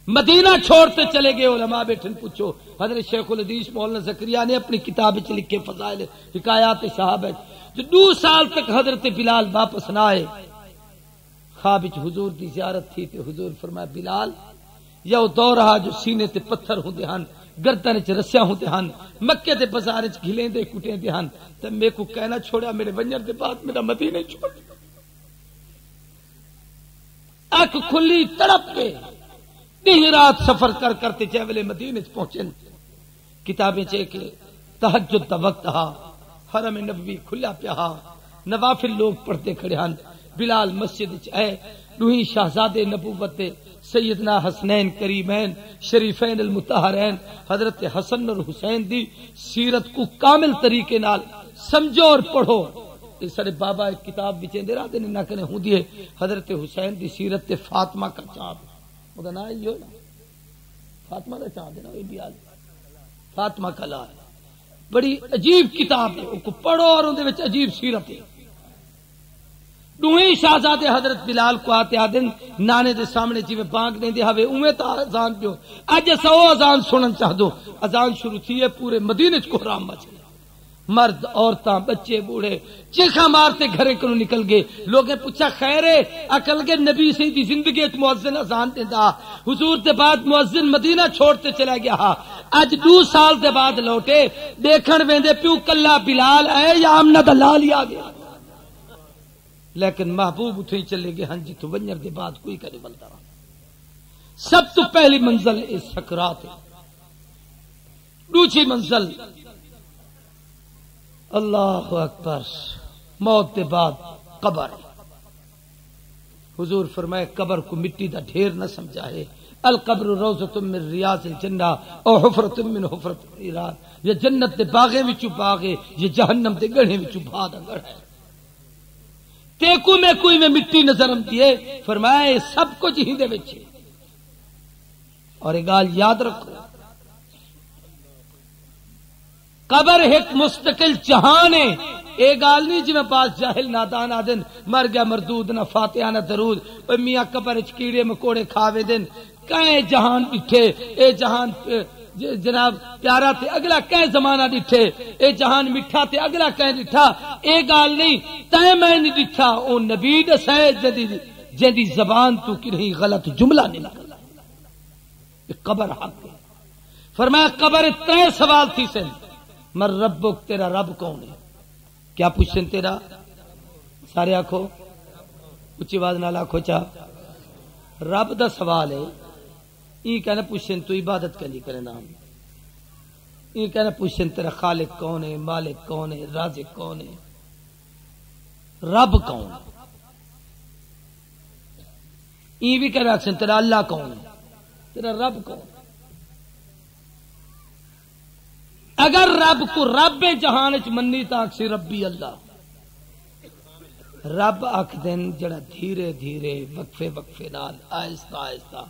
مدینہ چھوڑتے چلے گئے، علماء بیٹھن پوچھو، حضرت شیخ الحدیث مولانا زکریا نے اپنی کتاب وچ لکھے فضائل حکایات صحابہ، جو 2 سال تک حضرت بلال واپس نہ آئے، خواب وچ حضور دی زیارت تھی تے حضور فرمایا بلال یا وہ دور رہا جو سینے تے پتھر ہوندے ہن، گردن وچ رسیاں ہوندے ہن، مکے دے بازار وچ گھلیندے کٹیندے ہن، تے میں کو کہنا چھوڑیا میرے ونجر دے بعد میرا مدینے چھوڑ، اکھ کھلی تڑپ کے دن رات سفر کر کرتے چے ویلے مدینے پہنچن، کتابیں چے کہ تہجد دا وقت ہا، حرم نبوی کھلا پیا ہا، نوافل لوگ پڑھتے کھڑے ہن، بلال مسجد وچ آئے، دوہی شہزادے نبوت دے سیدنا حسنین کریمین شریفین المطہرین حضرت حسن اور حسین دی سیرت کو کامل طریقے نال سمجھو اور پڑھو۔ سارے بابا ایک کتاب بچیں دے رہا دینے نہ کرنے ہوں دیئے حضرت حسین دی سیرت تے فاطمہ کا چاند، وہ نا یہ ہو نا فاطمہ کا چاند ہے نا، یہ بھی آج فاطمہ کا لا ہے، بڑی عجیب کتاب ہے، وہ کو پڑھو اور ان دے وچ عجیب سیرت ہے۔ دوہیں شہزادے حضرت بلال کو آتے آدن نانے دے سامنے جی میں بانگ دیں دے ہوئے اوے تا اذان پیو، اج ایسا وہ اذان سنن چاہ دو، اذان شروع تھی ہے، پورے مدینے کو حرام مچ گیا، مرد عورتاں بچے بوڑھے چیخا مارتے گھرے کو نکل گئے، لوگیں پوچھا خیر ہے عقل کے نبی سے دی زندگی مؤذن اذان دیندا، حضور دے بعد مؤذن مدینہ چھوڑتے چلا گیا، اج 2 سال دے بعد لوٹے، دیکھن ویندے پیو کلا بلال ہے یا آمنہ دا لال ہی آ گیا، لیکن محبوب اتھے ہی چلے گئے، ہاں جی تو ونجر دے بعد کوئی کرے بلتا رہا۔ سب تو پہلی منزل اس سکرات ہے، دوسری منزل اللہ اکبر موت دے بعد قبر۔ حضور فرمائے قبر کو مٹی دا ڈھیر نہ سمجھا ہے، القبر روضۃ من ریاض الجنہ او حفرۃ من حفرۃ النار، یہ جنت دے باغے وچوں باغ ہے، یہ جہنم دے گڑھے وچوں بھا دا گڑھ ہے۔ تیکو میں کوئی میں مٹی نظر آتی ہے، فرمایا یہ سب کچھ ہی دے وچ ہے، اور یہ گال یاد رکھو قبر ایک مستقل جہان ہے، یہ گال نہیں جی میں پاس جاہل نادان آدن مر گیا مردود نہ فاتحہ نہ درود، میاں قبر وچ کیڑے مکوڑے کھاوے دن، کہیں جہان ڈٹھے، اے جہان جناب پیارا تے اگلا کہیں زمانہ ڈٹھے، اے جہان میٹھا تے اگلا کہیں ڈٹھا، اے گال نہیں تے میں نہیں ڈٹھا، او نبی دسے جدی زبان تو کی نہیں غلط جملہ نہیں نکلا، یہ قبر حق ہے۔ فرمایا قبر 3 سوال تھی سن، مر ربک تیرا رب کون ہے؟ کیا پوچھن تیرا؟ سارے آنکھو اچھی آواز نال آنکھو چاہ، رب دا سوال ہے، یہ کہنا پوچھن تو عبادت کرنی کرے نام، یہ کہنا پوچھن تیرا خالق کون ہے، مالک کون ہے، رازق کون ہے، رب کون ہے، یہ بھی کہنا اکسن تیرا اللہ کون ہے، تیرا رب کون ہے۔ اگر رب کو رب جہان چ منی تا اکسی ربی اللہ، رب اکھ دن جڑا دھیرے دھیرے وقفے وقفے نال آہستہ آہستہ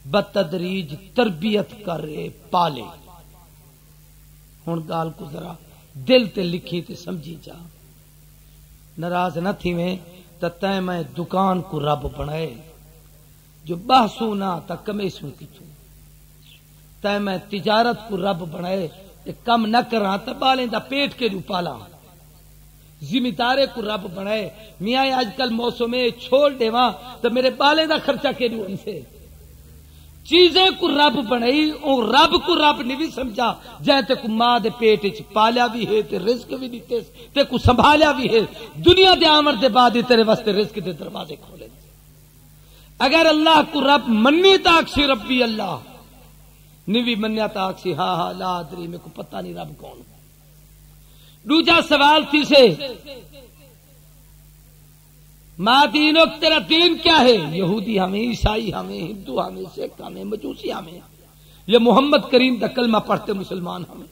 بتدریج تربیت کرے پالے۔ ہن گال کو ذرا دل تے لکھی تے سمجھی جا، ناراض نہ تھی میں تے میں دکان کو رب بنائے، جو بحثوں نہ تا کمیسوں کیچوں، تے میں تجارت کو رب بنائے، کم نہ کراں تے بالیں دا پیٹ کے جو پالا، ذمہ کو رب بنائے، میاں آج کل موسم چھوڑ دیواں تو میرے بالیں دا خرچہ کے جو ان سے چیزیں کو رب بنائی، اور رب کو رب نہیں بھی سمجھا، جائے تے کو ماں دے پیٹ چ پالیا بھی ہے تے رزق بھی دیتے تے کو سنبھالیا بھی ہے، دنیا دے آمر دے بعد ہی تیرے واسطے رزق دے دروازے کھولے۔ اگر اللہ کو رب منی تاکسی ربی اللہ، نیوی منیا تاکسی ہاں ہاں لا ادری میں کو پتہ نہیں رب کون۔ دوجا سوال تھی سے ماں دینوں تیرا دین کیا ہے؟ یہودی ہمیں، عیسائی ہمیں، ہندو ہمیں، سکھ ہمیں، مجوسی ہمیں، یہ محمد کریم دا کلمہ پڑھتے مسلمان ہمیں۔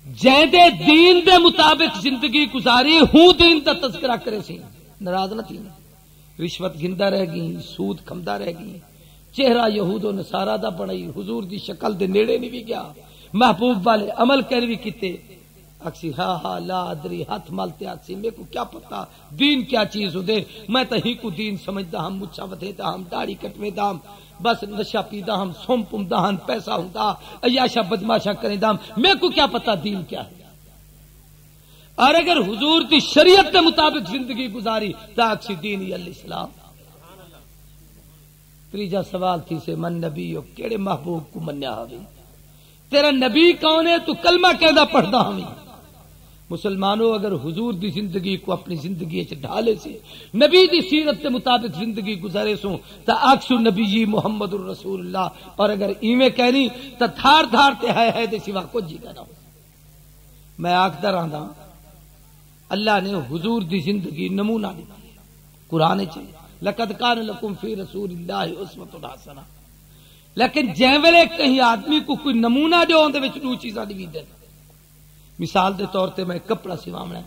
جیدے دین دے مطابق زندگی گزاری ہوں، دین دا تذکرہ کرے سی، ناراض نہ تھی، رشوت گھندا رہ گئی، سود کھمدا رہ گئی، چہرہ یہود و نصارہ دا بنائی، حضور دی شکل دے نیڑے نہیں بھی گیا، محبوب والے عمل کر بھی کیتے، اکسی ہاں لا ادری ہاتھ مالتے اکسی میرے کو کیا پتا دین کیا چیز ہو دے میں تو ہی کو دین سمجھدا ہم مچھا ودے دا ہم داڑھی کٹوے دا ہم بس نشہ پیدا ہم سوم پم دا ہم پیسہ ہوندا عیاشا بدماشا کرے دا میرے کو کیا پتا دین کیا ہے. اور اگر حضور کی شریعت کے مطابق زندگی گزاری تا اکسی دین الاسلام. تیجا سوال تھی سے من نبی ہو کیڑے محبوب کو منیا ہوئی تیرا نبی کون ہے تو کلمہ کہدا پڑھدا ہوئی. مسلمانوں اگر حضور دی زندگی کو اپنی زندگی چ ڈھالے سے نبی دی سیرت کے مطابق زندگی گزارے سو تا اکسو نبی جی محمد الرسول اللہ. اور اگر ایویں کہنی تا تھار تھار تے ہے دے سوا کچھ جی کہنا. میں آکھدا رہندا اللہ نے حضور دی زندگی نمونہ دتا قرآن چ لقد کان لکم فی رسول اللہ اسوۃ حسنہ. لیکن جے ویلے کہیں آدمی کو کوئی نمونہ دیو اون دے وچ دو چیزاں دی دے. مثال دے طور تے میں کپڑا سیواونا ہے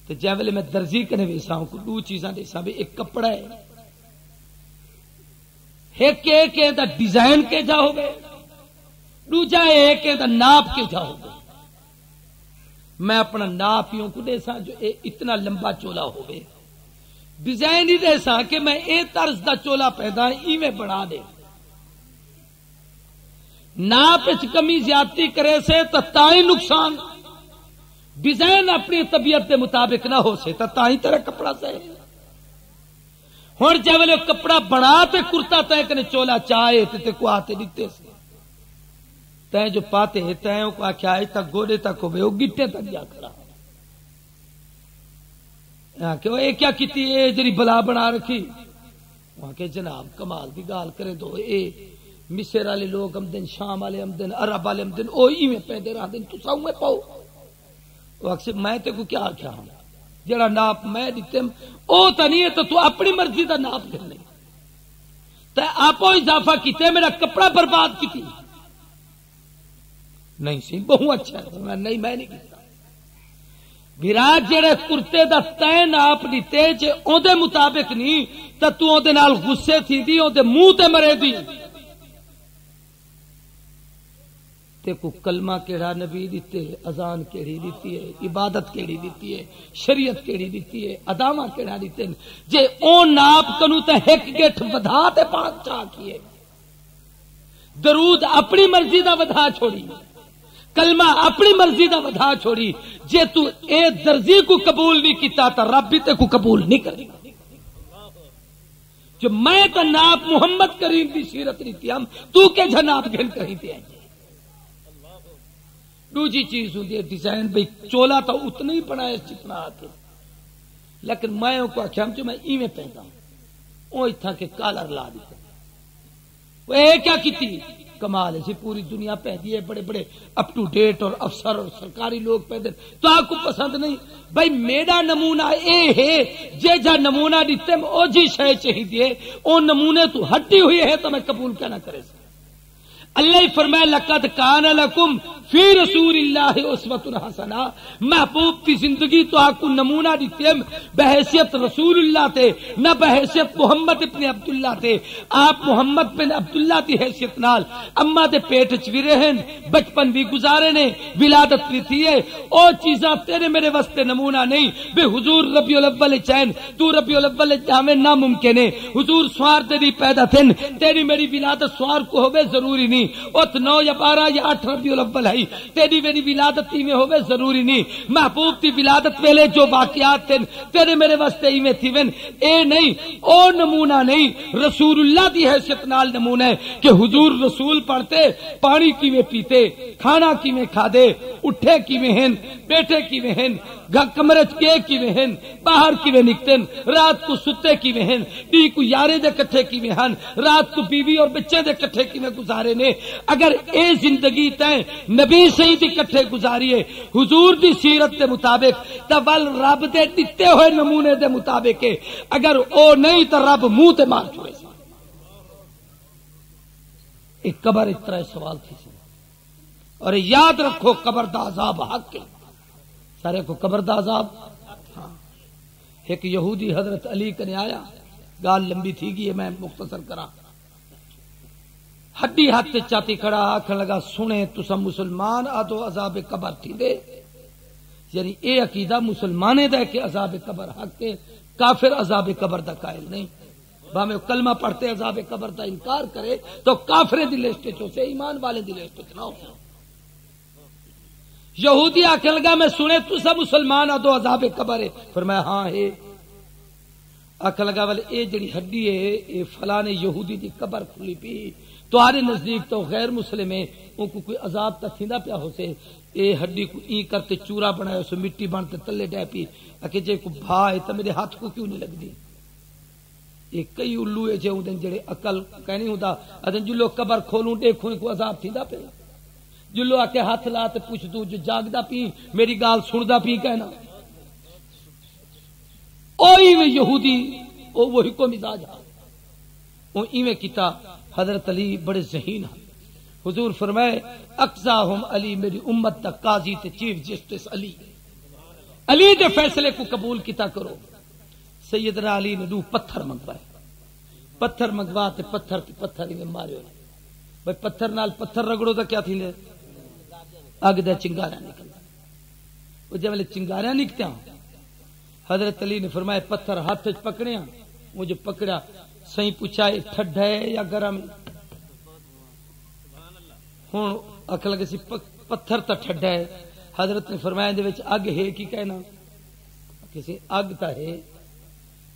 تے جے ویلے میں درزی کنے ویساں کو دو چیزاں دے سا ایک کپڑا ہے ایک دا ڈیزائن کے جا ہوے دوجا ایک دا ناپ کے جا ہوے. میں اپنا ناپ یوں کو دے سا جو اتنا لمبا چولا ہوے ڈیزائن ہی دے سا کہ میں اے طرز دا چولا پیدا ایویں بنا دے. ناپ وچ کمی زیادتی کرے سے تائی نقصان ڈیزائن اپنی طبیعت کے مطابق نہ ہو سے تائی تیرا کپڑا صحیح. ہن جے ویلے کپڑا بنا تے کرتا تے کنے چولا چائے تے کو آتے دتے سے تے جو پاتے تے کو آکھیا اے تک گوڑے تک ہوے او گٹے تک جا کھڑا کہ اے کیا کیتی اے جڑی بلا بنا رکھی وہاں کہ جناب کمال دی گال کرے دو اے مصر والے لوگ آمدن شام والے آمدن عرب والے آمدن او ایویں پیندے رہندن تساں اوے پاؤ. وہ اکثر میں تے کو کیا آکھیا ہوں جڑا ناپ میں دتے او تے نہیں ہے تو اپنی مرضی دا ناپ کر لے تے آپو اضافہ کیتے میرا کپڑا برباد کیتی نہیں سی بہت اچھا ہے میں نہیں کیتا. وراج جڑے کرتے دا تے ناپ دیتے جے او دے مطابق نہیں تے تو او دے نال غصے تھی دی او دے منہ تے مرے دی. تے کو کلمہ کیڑا نبی دیتے اذان کیڑی دیتی ہے عبادت کیڑی دیتی ہے شریعت کیڑی دیتی ہے ادامہ کیڑا دیتے جے او ناپ کنو تے ایک گٹھ ودھا تے پانچ چا کیے درود اپنی مرضی دا ودھا چھوڑی کلمہ اپنی مرضی دا ودھا چھوڑی جے تو اے درزی کو قبول نہیں کیتا تا رب بھی تے کو قبول نہیں کرے گا. جو میں تا ناپ محمد کریم دی سیرت دیتی ہم تو کے جناب گھن کہیں تے آئیں. دوسری چیز ہوتی ہے ڈیزائن بھئی چولا تو اتنا ہی بنایا جتنا آتے لیکن میں کو آخیا جو میں ایویں پہنتا ہوں وہ اتنا کے کالر لا دیتا وہ کیا کیتی کمال ہے پوری دنیا پہنتی ہے بڑے بڑے اپ ٹو ڈیٹ اور افسر اور سرکاری لوگ پہنتے تو آپ کو پسند نہیں. بھائی میرا نمونہ اے ہے جے جا نمونہ دیتے او جی شے چاہیے او نمونے تو ہٹی ہوئی ہے تو میں قبول کیا نہ کرے. اللہ فرمائے لقد کان لکم فی رسول اللہ اسوۃ حسنہ. محبوب کی زندگی تو آپ کو نمونہ دیتے بحیثیت رسول اللہ تے نہ بحیثیت محمد ابن عبداللہ تے. آپ محمد بن عبداللہ کی حیثیت نال اما دے پیٹ چ بھی رہن بچپن بھی گزارے نے ولادت بھی تھی ہے او چیزاں تیرے میرے واسطے نمونہ نہیں. بے حضور ربیع الاول چین تو ربیع الاول جاویں ناممکن ہے. حضور سوار تیری پیدا تھن تیری میری ولادت سوار کو ہوے ضروری نہیں. ات 9 یا 12 یا 8 ربیع الاول ہے تیری میری ولادت میں ہوے ضروری نہیں. محبوب کی ولادت ویلے جو واقعات تھے تیرے میرے واسطے ایویں تھی ون اے نہیں او نمونہ نہیں. رسول اللہ دی حیثیت نال نمونہ ہے کہ حضور رسول پڑھتے پانی کیویں پیتے کھانا کیویں کھادے اٹھے کیویں ہیں بیٹھے کیویں ہیں کمرے کے کیویں ہیں باہر کیویں نکتن رات کو ستے کیویں ہیں ڈی کو یارے دے کٹھے کیویں ہن رات کو بیوی اور بچے دے کٹھے کیویں گزارے نے. اگر اے زندگی تے نبی سید کٹھے گزاریے حضور دی سیرت دے مطابق تبل رب دے دتے ہوئے نمونے دے مطابق اگر او نہیں تو رب منہ تے مار چھوڑے. ایک قبر اس طرح سوال تھی اور یاد رکھو قبر دا عذاب حق ہے سارے کو قبر دا عذاب. ہاں ایک یہودی حضرت علی کنے آیا گال لمبی تھی گی میں مختصر کرا. ہڈی ہاتھ چاتی کھڑا آکھن لگا سنے تسا مسلمان آدو عذاب قبر تھی دے، یعنی اے عقیدہ مسلمانے دا کہ عذاب قبر حق ہے، کافر عذاب قبر دا قائل نہیں، باہمیں کلمہ پڑھتے عذاب قبر دا انکار کرے تو کافر دی لسٹ چ سے ایمان والے دی لسٹ چ نہ ہو۔ یہودی آکھن لگا میں سنے تسا مسلمان آدو عذاب قبر ہے، فرمایا ہاں ہے۔ آکھن لگا والے اے جڑی ہڈی ہے اے فلانے یہودی دی قبر کھلی پی، تمہارے نزدیک تو غیر مسلم ہے، ان کو کوئی عذاب تا تھیندا پیا ہو سے، اے ہڈی کو این کرتے چورا بنایا سو مٹی بنتے تلے ڈے پی، کہ جے کو بھا ہے تو میرے ہاتھ کو کیوں نہیں لگدی؟ یہ کئی الو ہے جے اون جڑے عقل کہنی ہوندا ادن جلو قبر کھولوں دیکھوں کو عذاب تھیندا پیا، جلو آ کے ہاتھ لا تے پوچھ دوں جو جاگدا پی میری گال سندا پی کہنا، اوہی میں یہودی او وہی کو مزاج ہے، او ایویں کیتا۔ حضرت علی بڑے ذہین ہیں، حضور فرمائے اقضاہم علی، میری امت دا قاضی تے چیف جسٹس علی، علی دے فیصلے کو قبول کیتا کرو۔ سیدنا علی نے دو پتھر منگوائے، پتھر منگوا تے پتھر ہی مارے ہوئے، بھائی پتھر نال پتھر رگڑو تو کیا تھی لے اگ دے چنگاریاں نکلدا، وہ جب چنگاریاں نکتیاں حضرت علی نے فرمایا پتھر ہاتھ وچ پکڑیا، مجھے پکڑا صحیح پوچھا یہ ٹھڈا ہے یا گرم؟ ہوں آکھن لگے سی پتھر تا ٹھڈا ہے، حضرت نے فرمایا دے وچ اگ ہے کی کہنا؟ کسی اگ تا ہے،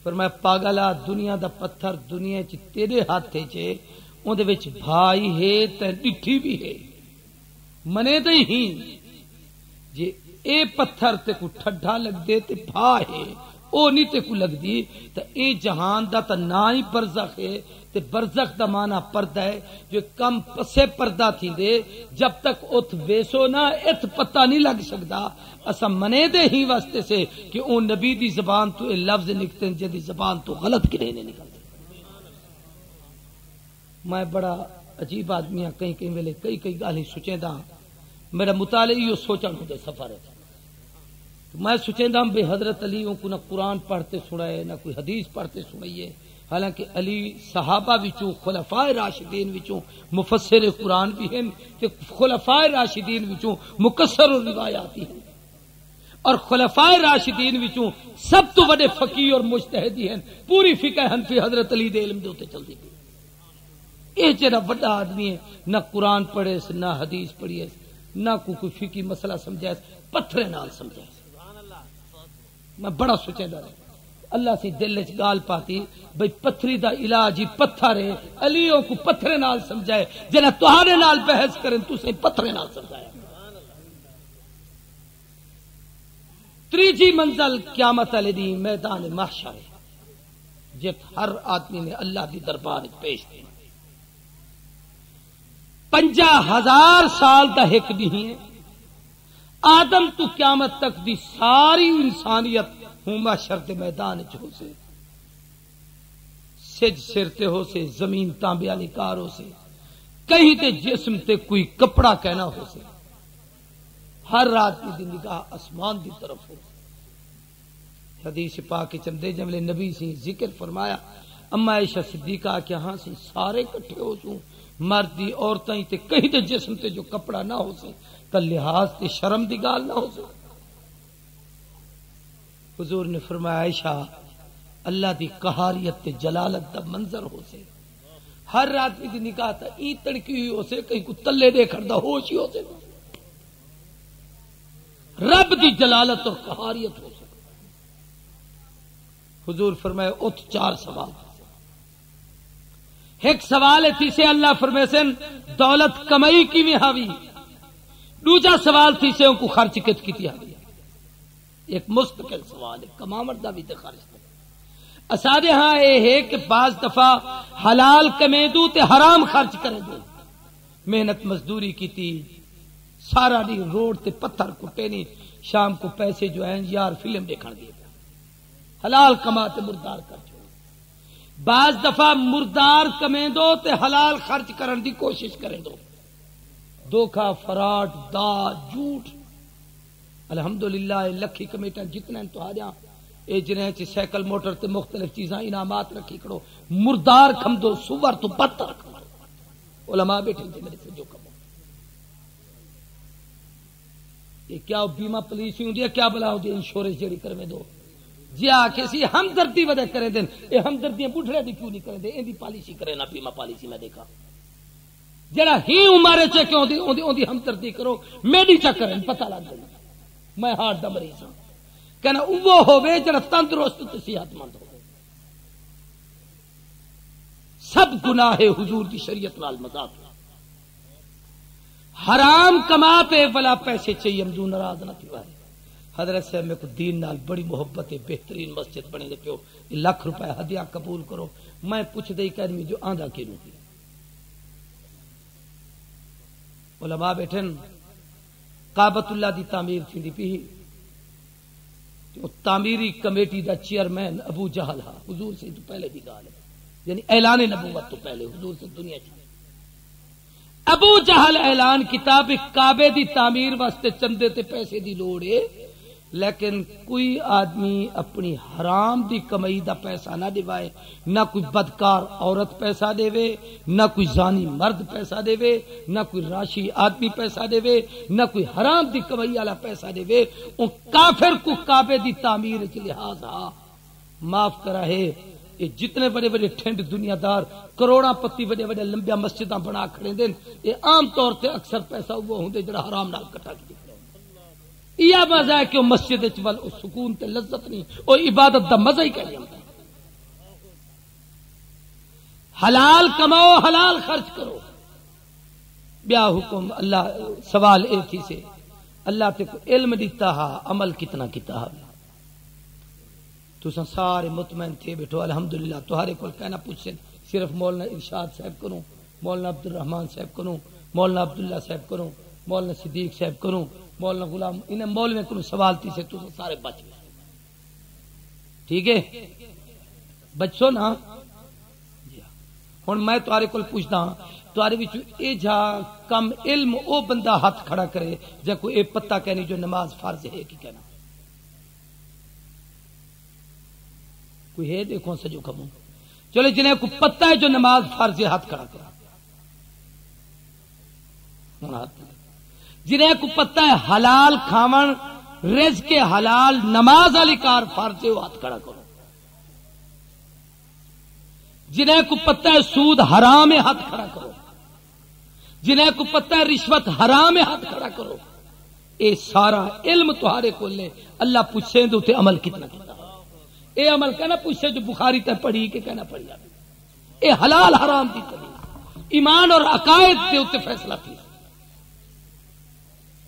فرمایا پاگلا دنیا دا پتھر دنیا چ تیرے ہاتھ چ اون دے وچ بھائی ہے تے ڈٹھی بھی ہے، منے تے ہی جے اے پتھر تے کو ٹھڈا لگ دے تے بھا ہے او نہیں تے کو لگ دی تے اے جہان دا تا نا ہی برزخ ہے تے برزخ دا معنی پردہ ہے، جو کم پسے پردہ تھی دے جب تک ات ویسو نہ ات پتہ نہیں لگ سکدا، اسا منے دے ہی واسطے سے کہ او نبی دی زبان تو اے لفظ نکتے ہیں جدی زبان تو غلط کرے نہیں نکلتے۔ میں بڑا عجیب آدمی ہاں، کئی ویلے کئی گالیں سوچیندا، میرا مطالعہ یہ سوچن ہوں دے سفر ہے، میں سوچیندا بے حضرت علی کو نہ قرآن پڑھتے سنائے نہ کوئی حدیث پڑھتے سنائیے، حالانکہ علی صحابہ وچوں خلفاء راشدین وچوں مفسر قرآن بھی ہیں کہ خلفاء راشدین وچوں مکسر الروایاتی ہیں، اور خلفاء راشدین وچوں سب تو بڑے فقیہ اور مجتہدی ہیں، پوری فقہ حنفی حضرت علی دے علم دے اوتے چلدی پئی۔ اے جڑا بڑا آدمی ہے نہ قرآن پڑھے نہ حدیث پڑھی نہ کوئی فقہی مسئلہ سمجھائے، پتھرے نال سمجھائے۔ میں بڑا سوچیندا رہا، اللہ سے دل وچ گال پاتی بھئی پتھری دا علاج ہی پتھر ہے، علیوں کو پتھرے نال سمجھائے، جنہ تہاڈے نال بحث کرن تسیں پتھرے نال سمجھایا۔ تیجی منزل قیامت والے دی میدان محشر ہے، جت ہر آدمی نے اللہ دی دربار پیش دینا۔ 50,000 سال دا ایک دن ہے، آدم تو قیامت تک دی ساری انسانیت ہوں محشر دے میدان چ ہو سے، سج سر تے ہو سے، زمین تانبے والی کار ہو سے، کہیں تے جسم تے کوئی کپڑا کہنا ہو سے، ہر آدمی دی نگاہ آسمان دی طرف ہو۔ حدیث پاک چندے جملے نبی سے ذکر فرمایا، اما عائشہ صدیقہ کہ ہاں سے سارے کٹھے ہو سوں، مردی عورتیں تے کہیں تے جسم تے جو کپڑا نہ ہو سے، تا لحاظ تے شرم دی گال نہ ہو سے۔ حضور نے فرمایا عائشہ اللہ دی قہاریت تے جلالت دا منظر ہو سے، ہر آدمی دی نگاہ تا ای تڑکی ہوئی ہو سے، کہیں کو تلے دیکھن دا ہوش ہی ہو سے، رب دی جلالت اور قہاریت ہو سے۔ حضور فرمایا اٹھ 4 سوال، ایک سوال ہے تھی سے اللہ فرمائے سن دولت کمائی کی میں حاوی، دوسرا سوال تھی سے ان کو خرچ کت کی حاوی، ایک مستقل سوال ہے، کمامت دا بھی تے خرچ تے اسادے ہاں اے ہے کہ بعض دفعہ حلال کمے دو تے حرام خرچ کرے دو، محنت مزدوری کی تھی سارا دی روڈ تے پتھر کٹے نہیں، شام کو پیسے جو ہیں یار فلم دیکھن دیے حلال کماتے مردار خرچ ہو، بعض دفعہ مردار کمیں دو تے حلال خرچ کرن دی کوشش کریں دو، دھوکا فراڈ دا جھوٹ۔ الحمدللہ لکھی کمیٹاں جتنے تو آ جاں اے جنہیں چ سائیکل موٹر تے مختلف چیزاں انعامات رکھی کرو، مردار کھم دو سور تو بدتر کھم علماء بیٹھے تھے میرے سے جو کم یہ کیا بیمہ پالیسی ہوندی ہے کیا بلا ہوندی انشورنس جڑی کرے دو جی آ کے سی ہمدردی وجہ کرے دین یہ ہمدردیاں بڈھڑے دی کیوں نہیں کرے دے ان دی پالیسی کرے نہ بیمہ پالیسی میں دیکھا جڑا ہی عمر چ کیوں دی ہمدردی کرو میڈی چ کرن پتہ لگ جائے میں ہارٹ دا مریض ہوں کہنا وہ ہوے جڑا تندرست تے صحت مند ہو سب گناہ حضور دی شریعت نال مذاق حرام کما پہ بلا پیسے چاہیے مجھو ناراض نہ تھیوا ہے حضرت صاحب میں کو دین نال بڑی محبت ہے بہترین مسجد بنے دے پیو ₹1,00,000 ہدیہ قبول کرو میں پوچھ دے کہ آدمی جو آندا کیوں علماء بیٹھن کعبۃ اللہ دی تعمیر تھی دی پی تعمیری کمیٹی دا چیئرمین ابو جہل ہا حضور سے تو پہلے دی گال ہے یعنی اعلان نبوت تو پہلے حضور سے دنیا چ ابو جہل اعلان کتاب کعبے دی تعمیر واسطے چندے تے پیسے دی لوڑ ہے لیکن کوئی آدمی اپنی حرام دی کمائی دا پیسہ نہ دیوائے نہ کوئی بدکار عورت پیسہ دے وے نہ کوئی زانی مرد پیسہ دے وے نہ کوئی راشی آدمی پیسہ دے وے نہ کوئی حرام دی کمائی والا پیسہ دے وے او کافر کو کعبے دی تعمیر کے لحاظ ہا معاف کرا ہے یہ جتنے بڑے بڑے ٹھنڈ دنیا دار کروڑاں پتی بڑے بڑے لمبیا مسجداں بنا کھڑے دین یہ عام طور تے اکثر پیسہ وہ ہوندے جڑا حرام نال کٹا کی یہ مزہ ہے کہ مسجد ول سکون تے لذت نہیں او عبادت دا مزہ ہی کہہ ہوندا حلال کماؤ حلال خرچ کرو بیا حکم اللہ سوال اے تھی سے اللہ تے کو علم دیتا ہا عمل کتنا کیتا ہا تو سارے مطمئن تھے بیٹھو الحمدللہ تمہارے کو کہنا پوچھیں صرف مولانا ارشاد صاحب کروں مولانا عبد الرحمان صاحب کروں مولانا عبداللہ صاحب کروں مولانا صدیق صاحب کروں مولانا غلام انہیں مولوی کروں سوال تھی سے تو سارے بچ گئے ٹھیک ہے بچو نا ہن میں تمہارے کو پوچھتا ہوں تمہارے وچ اے جا کم علم او بندہ ہاتھ کھڑا کرے جے کوئی اے پتہ کہنی جو نماز فرض ہے کہ کہنا کوئی ہے دیکھو سجو کموں چلو جنہیں کو پتہ ہے جو نماز فرض ہے ہاتھ کھڑا کرا جنہیں کو پتہ ہے حلال کھاون رزق حلال نماز علی کار فرض ہے وہ ہاتھ کھڑا کرو جنہیں کو پتہ ہے سود حرام ہے ہاتھ کھڑا کرو جنہیں کو پتہ ہے رشوت حرام ہے ہاتھ کھڑا کرو اے سارا علم تمہارے کو لے اللہ پوچھیں تو تے عمل کتنا کیتا اے عمل کہنا پوچھے جو بخاری تے پڑھی کہ کہنا پڑھی اے حلال حرام دی کمی ایمان اور عقائد دے اوتے فیصلہ تھی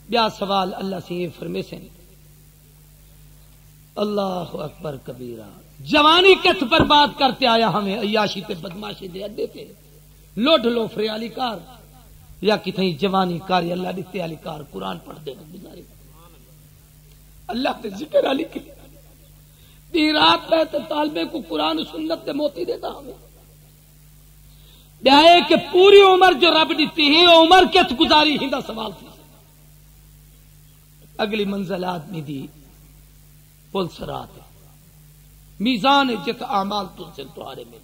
بیا سوال اللہ سے یہ فرمے سے اللہ اکبر کبیرہ جوانی کت برباد کرتے آیا ہمیں عیاشی تے بدماشی دے اڈے تے لوڈ لو فریالی کار یا کتنی جوانی کاری اللہ دیتے علی کار قرآن پڑھ دے گزارے اللہ تے ذکر علی کی دی رات میں تو طالبے کو قرآن و سنت تے موتی دیتا ہمیں بیائے کہ پوری عمر جو رب دیتی ہے عمر کت گزاری ہی دا سوال تھی اگلی منزل آدمی دی پل سرات میزان جت اعمال تنسل تہارے میں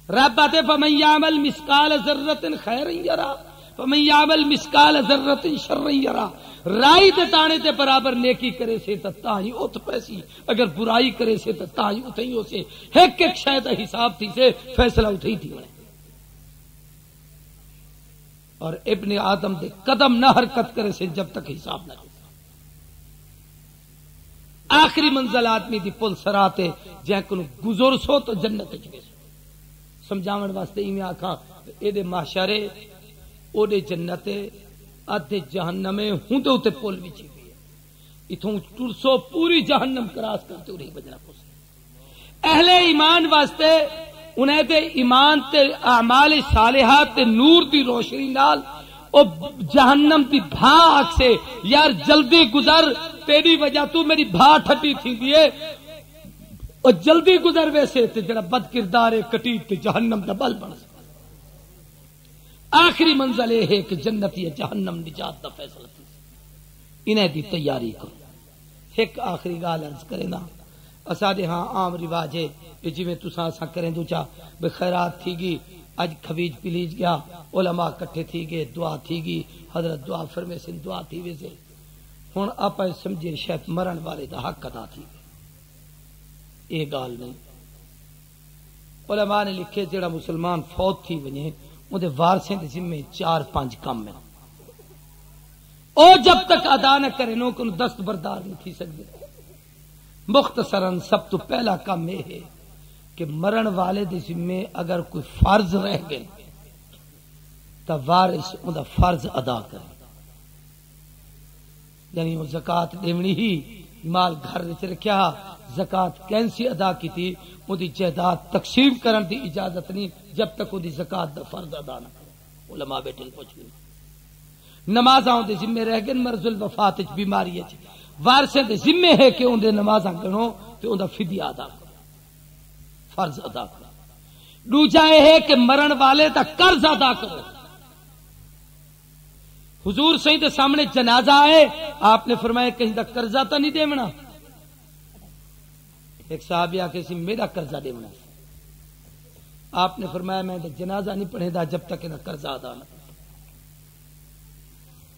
رب باتے فمن یعمل مسقال ذرۃ خیرا یرا فمن یعمل مسقال ذرۃ شرا یرا رائی دے تانے تے برابر نیکی کرے سے تاہی ات پیسی اگر برائی کرے سے تاہی اتھئی ہو سے ایک ایک شے دا حساب تھی سے فیصلہ اتھئی تھی ونے اور ابن آدم دے قدم نہ حرکت کرے سے جب تک حساب نہ آخری منزل آدمی دی پل سراتے جے کو گزر سو تو جنت وچ ویسو سمجھاون واسطے ایویں آکھاں اے دے معاشرے او دے جنت آدھے جہنم ہوندے تے پل وچ ہوئی ایتھوں ٹرسو پوری جہنم کراس کرتے اڑے بجنا پوسے اہل ایمان واسطے انہیں دے ایمان تے اعمال صالحات تے نور دی روشنی نال او جہنم دی بھا آکھ سے یار جلدی گزر تیری وجہ تو میری بھا ٹھٹی تھی دیے اور جلدی گزر ویسے تے جڑا بد کردار کٹی تے جہنم دا بل بن سکتا آخری منزل یہ ہے کہ جنت یا جہنم نجات دا فیصلہ تھی انہیں دی تیاری کرو ایک آخری گال عرض کرے نا اساڈے ہاں عام رواج ہے کہ جویں تساں اساں کریں دو چا بے خیرات تھی گی اج کھویج پلیج گیا علماء کٹھے تھی گئے دعا تھی گئی حضرت دعا فرمے سے دعا تھی ویسے ہن آپ سمجھے شاید مرن والے دا حق ادا تھی یہ گال نہیں علماء نے لکھے جڑا مسلمان فوت تھی ونجے اون دے وارثاں دے ذمے 4-5 کم ہیں او جب تک ادا نہ کرے نو کو دستبردار نہیں تھی سکدے مختصراً سب تو پہلا کام یہ ہے کہ مرن والے دے ذمے اگر کوئی فرض رہ گئے تو وارث ان دا فرض ادا کرے یعنی وہ زکات دیونی ہی مال گھر وچ رکھیا زکات کینسی ادا کی تھی اودی جائیداد تقسیم کرن دی اجازت نہیں جب تک اودی زکات دا فرض ادا نہ کرے علماء بیٹھے پوچھ لیں نمازاں دے ذمے رہ گئے مرض الوفات وچ بیماری وچ وارثاں دے ذمے ہے کہ اون دے نمازاں گنو تے اون دا فدیہ ادا کرو فرض ادا کرو دوجا یہ ہے کہ مرن والے دا قرض ادا کرو حضور سید دے سامنے جنازہ آئے آپ نے فرمایا کہیں دا قرضہ تو نہیں دیونا ایک صحابی آکے سی میرا قرضہ دیونا آپ نے فرمایا میں دا جنازہ نہیں پڑھے دا جب تک دا قرضہ ادا نہ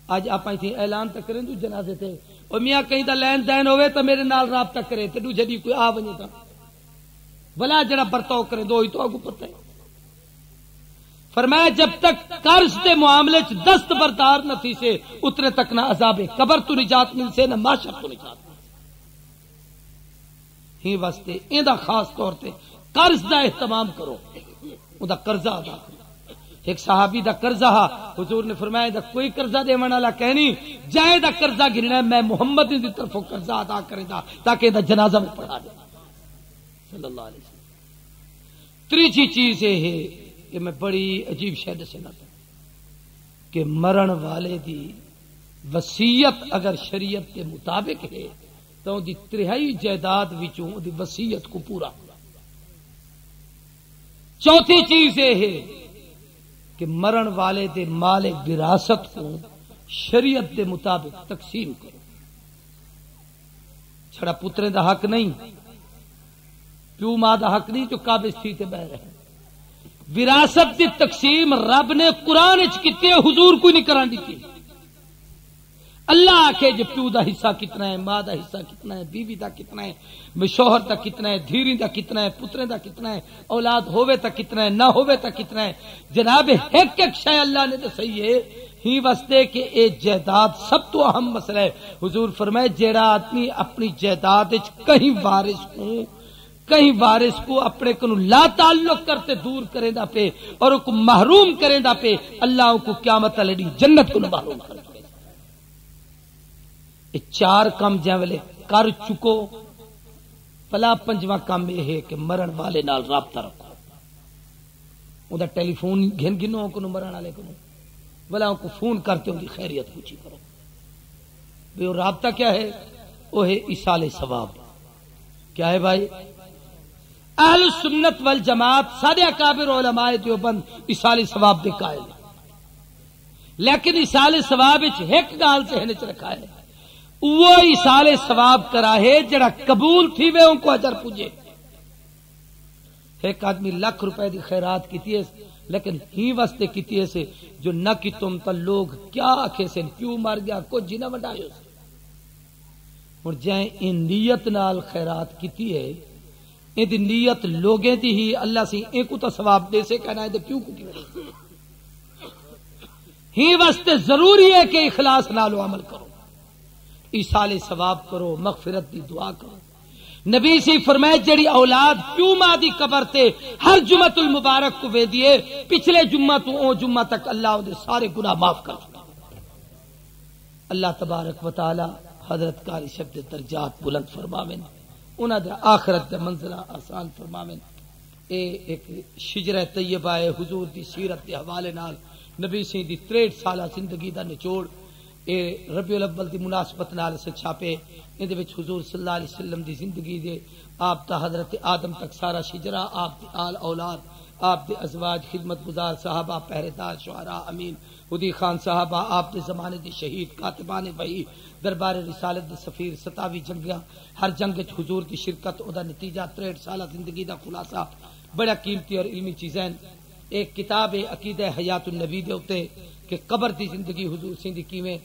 آج آپ اعلان تک کریں تو جنازے تھے اور میاں کہیں دا لین دین ہوئے تو میرے نال رابطہ کرے تے دو جدی کوئی آ ونجے تا بلا جڑا برتاؤ کرے دو ہی تو آگو پتہ ہے فرمایا جب تک قرض دے معاملے چ دستبردار نہ تھی سے اتنے تک نہ عذاب قبر تو نجات مل سے نہ معاشر تو نجات مل سے ہی واسطے ایندا خاص طور تے قرض دا اہتمام کرو اوندا قرضہ ادا کرو ایک صحابی دا قرضہ حضور نے فرمایا دا کوئی قرضہ دیون والا کہنی جائے دا قرضہ گرنا میں محمد دی طرفوں قرضہ ادا کرے دا تاکہ دا جنازہ میں پڑھا دے صلی اللہ علیہ وسلم تیسری چیز یہ ہے کہ میں بڑی عجیب شے دسنا کہ مرن والے دی وصیت اگر شریعت کے مطابق ہے تو دی 3/4 جائیداد وچوں دی وصیت کو پورا چوتھی چیز یہ ہے کہ مرن والے دے مال وراثت کو شریعت دے مطابق تقسیم کرو چھڑا پترے دا حق نہیں پیو ماں دا حق نہیں جو قابض تھی تے بہ رہے وراثت دی تقسیم رب نے قرآن وچ کیتی ہے حضور کوئی نہیں کران دتی اللہ آکھے جو پیو دا حصہ کتنا ہے ماں دا حصہ کتنا ہے بیوی دا کتنا ہے شوہر دا کتنا ہے دھیری دا کتنا ہے پترے دا کتنا ہے اولاد ہووے تا کتنا ہے نہ ہووے تا کتنا ہے جناب ایک ایک شے اللہ نے دسی ہے ہی واسطے کہ اے جائیداد سب تو اہم مسئلہ ہے حضور فرمائے جیڑا آدمی اپنی جائیداد وچ کہیں وارث کو اپنے کو لا تعلق کرتے دور کریں دا پہ اور کو محروم کریں دا پہ اللہ کو قیامت علیہ جنت کو محروم کریں یہ 4 کام جائیں والے کر چکو پلا 5واں کام یہ ہے کہ مرن والے نال رابطہ رکھو وہ ٹیلی فون گنو کو مرن والے کو بلا کو فون کرتے ان کی خیریت پوچھی کرو بے وہ رابطہ کیا ہے وہ ہے ایصال ثواب کیا ہے بھائی اہل سنت والجماعت سارے اکابر علماء دیوبند ایصال ثواب دے قائل لیکن ایصال ثواب وچ ایک گال ذہن وچ رکھا ہے وہ ایصال ثواب کرا ہے جڑا قبول تھی وے ان کو اجر پوجے ایک آدمی 1,00,000 روپے دی خیرات کیتی ہے لیکن ہی واسطے کیتی ہے سے جو نہ کی تم تا لوگ کیا آکھے سے کیوں مر گیا کچھ جنہ وڈایو سے اور جائیں ان نیت نال خیرات کیتی ہے ان دی نیت لوگیں دی ہی اللہ سے ان کو تو ثواب دے سے کہنا ہے تو کیوں کو کیوں ہی واسطے ضروری ہے کہ اخلاص نالو عمل کرو ایصال ثواب کرو مغفرت دی دعا کرو نبی سے فرمائے جڑی اولاد پیو ماں دی قبر تے ہر جمعۃ المبارک کو وے دیے پچھلے جمعہ تو او جمعہ تک اللہ دے سارے گناہ معاف کر چکا اللہ تبارک و تعالی حضرت قاری شب دے درجات بلند فرماویں انہاں دے آخرت دے منزلہ آسان فرماویں اے ایک شجرہ طیبہ ہے حضور دی سیرت دے حوالے نال نبی سے دی 63 سالہ زندگی دا نچوڑ اے ربیع الاول دی مناسبت نال سے چھاپے ان دے وچ حضور صلی اللہ علیہ وسلم دی زندگی دے آپ تا حضرت آدم تک سارا شجرہ آپ دے آل اولاد آپ دے ازواج خدمت گزار صحابہ پہرےدار شعراء امین حدی خان صحابہ آپ دے زمانے دے شہید کاتبان وحی دربار رسالت دے سفیر 27 جنگاں ہر جنگ وچ حضور دی شرکت او دا نتیجہ 63 سالہ زندگی دا خلاصہ بڑا قیمتی اور علمی چیزیں ایک کتاب عقیدہ حیات النبی دے اوتے کہ قبر دی زندگی حضور سی دی کیویں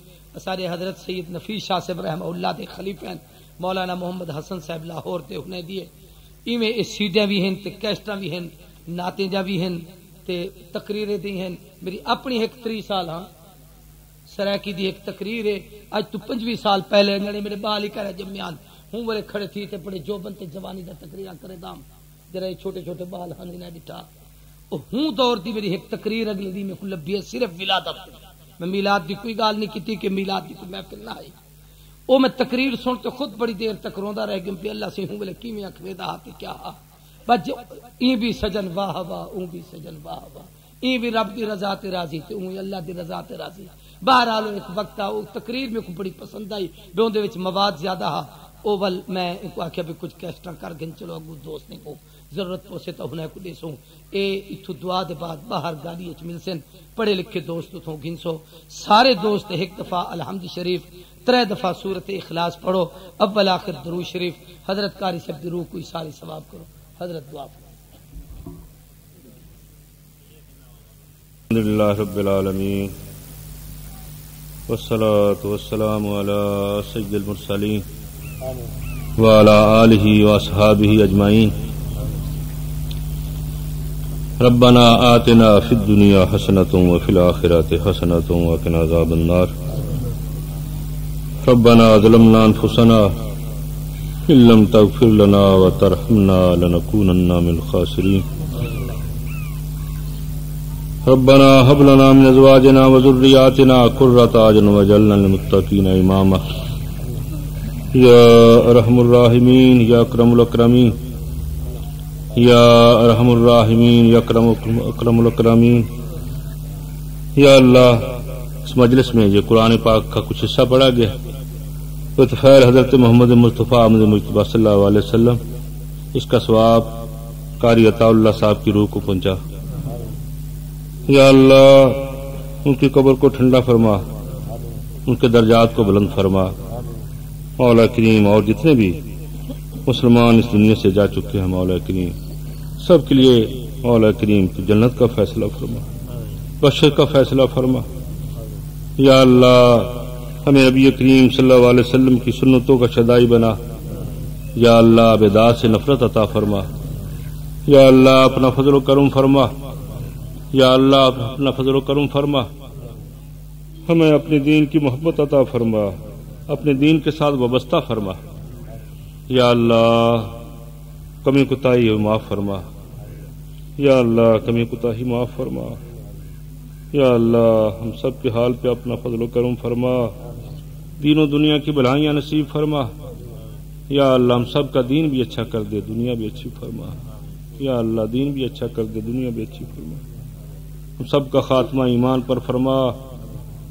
سارے حضرت سید نفیس شاہ صاحب رحمہ اللہ دے خلیفہ مولانا محمد حسن صاحب لاہور تے انہیں دیے ایویں اے سیڈیاں بھی ہیں تے کیسٹاں بھی ہیں نعتیں جا بھی ہیں تے تقریریں دی ہیں. میری اپنی ایک 3 سال ہاں سرائکی دی ایک تقریر ہے اج تو 25 سال پہلے انہوں میرے بال ہی کرے جمیان ہوں بڑے کھڑے تھی تے بڑے جو بنتے جوانی دا تقریراں کرے دام جرا چھوٹے چھوٹے بال ہن انہاں ڈٹھا او ہوں دور دی میری ایک تقریر اگلے دی میں کو لبھی ہے صرف ولادت. میں میلاد دی کوئی گال نہیں کیتی کہ میلاد دی کوئی محفل نہ آئی. او میں تقریر سن تو خود بڑی دیر تک روندا رہ گیا کہ اللہ سے ہوں بولے کیویں اکھوے دا تے کیا بس ای بھی سجن واہ واہ اون بھی سجن واہ واہ ای بھی رب دی رضا تے راضی تے اون اللہ دی رضا تے راضی. بہرحال ایک وقت او تقریر میں کو بڑی پسند آئی بے اون دے وچ مواد زیادہ ہا او ول میں کو آکھیا بھی کچھ کیسٹاں کر گن چلو اگو دوست نے کو ضرورت پوسے تو ہنے کو دیسوں اے اتھو دعا دے بعد باہر گاڑی وچ ملسن پڑھے لکھے دوست اتھوں گنسو سارے دوست ایک دفعہ الحمد شریف 3 دفعہ سورت اخلاص پڑھو اول آخر درود شریف حضرت قاری صاحب دی روح کوئی ساری ثواب کرو. حضرت دعا الحمدللہ رب العالمین والصلاة والسلام علی سید المرسلین وعلی آلہ واصحابہ اجمعین. ربنا آتنا فی الدنیا حسنۃ وفی الآخرۃ حسنۃ وقنا عذاب النار. ربنا ظلمنا انفسنا ان لم تغفر لنا وترحمنا لنكونن من الخاسرین. ربنا هب لنا من ازواجنا وذرياتنا قرة اعين واجعلنا للمتقين اماما. یا ارحم الراحمین یا اکرم الاکرمین یا ارحم الراحمین یا اکرم الاکرمین. یا اللہ اس مجلس میں یہ قرآن پاک کا کچھ حصہ پڑھا گیا بطفیل حضرت محمد مصطفیٰ احمد مجتبیٰ صلی اللہ علیہ وسلم اس کا ثواب قاری عطا اللہ صاحب کی روح کو پہنچا. یا اللہ ان کی قبر کو ٹھنڈا فرما ان کے درجات کو بلند فرما. مولا کریم اور جتنے بھی مسلمان اس دنیا سے جا چکے ہیں مولا کریم سب کے لیے مولا کریم تو جنت کا فیصلہ فرما بشر کا فیصلہ فرما. یا اللہ ہمیں نبی کریم صلی اللہ علیہ وسلم کی سنتوں کا شدائی بنا. یا اللہ بدعات سے نفرت عطا فرما. یا اللہ اپنا فضل و کرم فرما. یا اللہ اپنا فضل و کرم فرما. ہمیں اپنے دین کی محبت عطا فرما اپنے دین کے ساتھ وابستہ فرما. یا اللہ کمی کوتاہی معاف فرما. یا اللہ کمی کوتاہی معاف فرما. یا اللہ ہم سب کے حال پہ اپنا فضل و کرم فرما. دین و دنیا کی بھلائیاں نصیب فرما. یا اللہ ہم سب کا دین بھی اچھا کر دے دنیا بھی اچھی فرما. یا اللہ دین بھی اچھا کر دے دنیا بھی اچھی فرما. ہم سب کا خاتمہ ایمان پر فرما.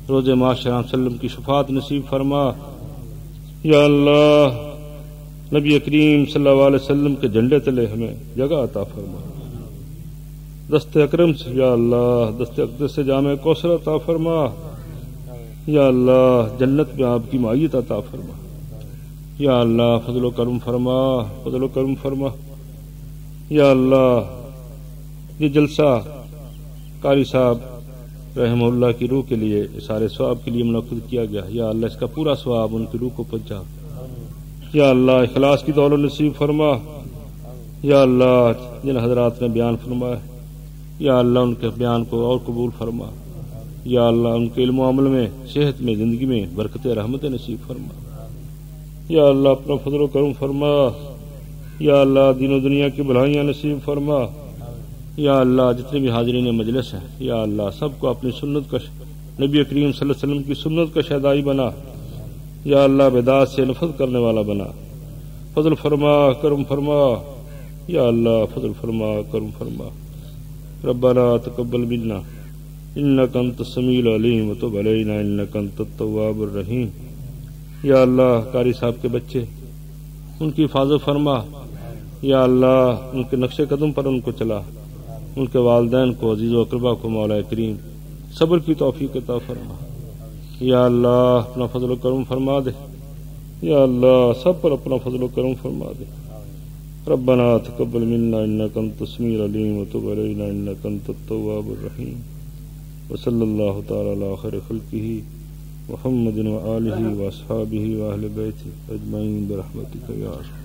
روز معاشر وسلم کی شفاعت نصیب فرما. یا اللہ نبی کریم صلی اللہ علیہ وسلم کے جھنڈے تلے ہمیں جگہ عطا فرما. دست اکرم سے یا اللہ دست اقدس سے جامع کوثر عطا فرما. یا اللہ جنت میں آپ کی معیت عطا فرما. یا اللہ فضل و کرم فرما فضل و کرم فرما. یا اللہ یہ جلسہ قاری صاحب رحمہ اللہ کی روح کے لیے سارے ثواب کے لیے منعقد کیا گیا. یا اللہ اس کا پورا ثواب ان کی روح کو پہنچا. یا اللہ اخلاص کی دولت نصیب فرما. یا اللہ جن حضرات نے بیان فرمایا یا اللہ ان کے بیان کو اور قبول فرما. یا اللہ ان کے علم و عمل میں صحت میں زندگی میں برکت رحمت نصیب فرما. یا اللہ اپنا فضل و کرم فرما. یا اللہ دین و دنیا کی بھلائیاں نصیب فرما. یا اللہ جتنے بھی حاضرین مجلس ہیں یا اللہ سب کو اپنی سنت کا نبی کریم صلی اللہ علیہ وسلم کی سنت کا شہدائی بنا. یا اللہ بدعات سے نفرت کرنے والا بنا. فضل فرما کرم فرما. یا اللہ فضل فرما کرم فرما. ربنا تقبل منا انک انت السمیع العلیم وتب علینا انک انت التواب الرحیم. یا اللہ قاری صاحب کے بچے ان کی حفاظت فرما. یا اللہ ان کے نقش قدم پر ان کو چلا. ان کے والدین کو عزیز و اقربا کو مولا کریم صبر کی توفیق عطا فرما. یا اللہ اپنا فضل و کرم فرما دے. یا اللہ سب پر اپنا فضل و کرم فرما دے. ربنا تقبل منا انك انت السميع العليم وتب علينا انك انت التواب الرحيم وصلى الله تعالى على خير خلقه محمد وآله واصحابه واهل بيته اجمعين برحمتك يا ارحم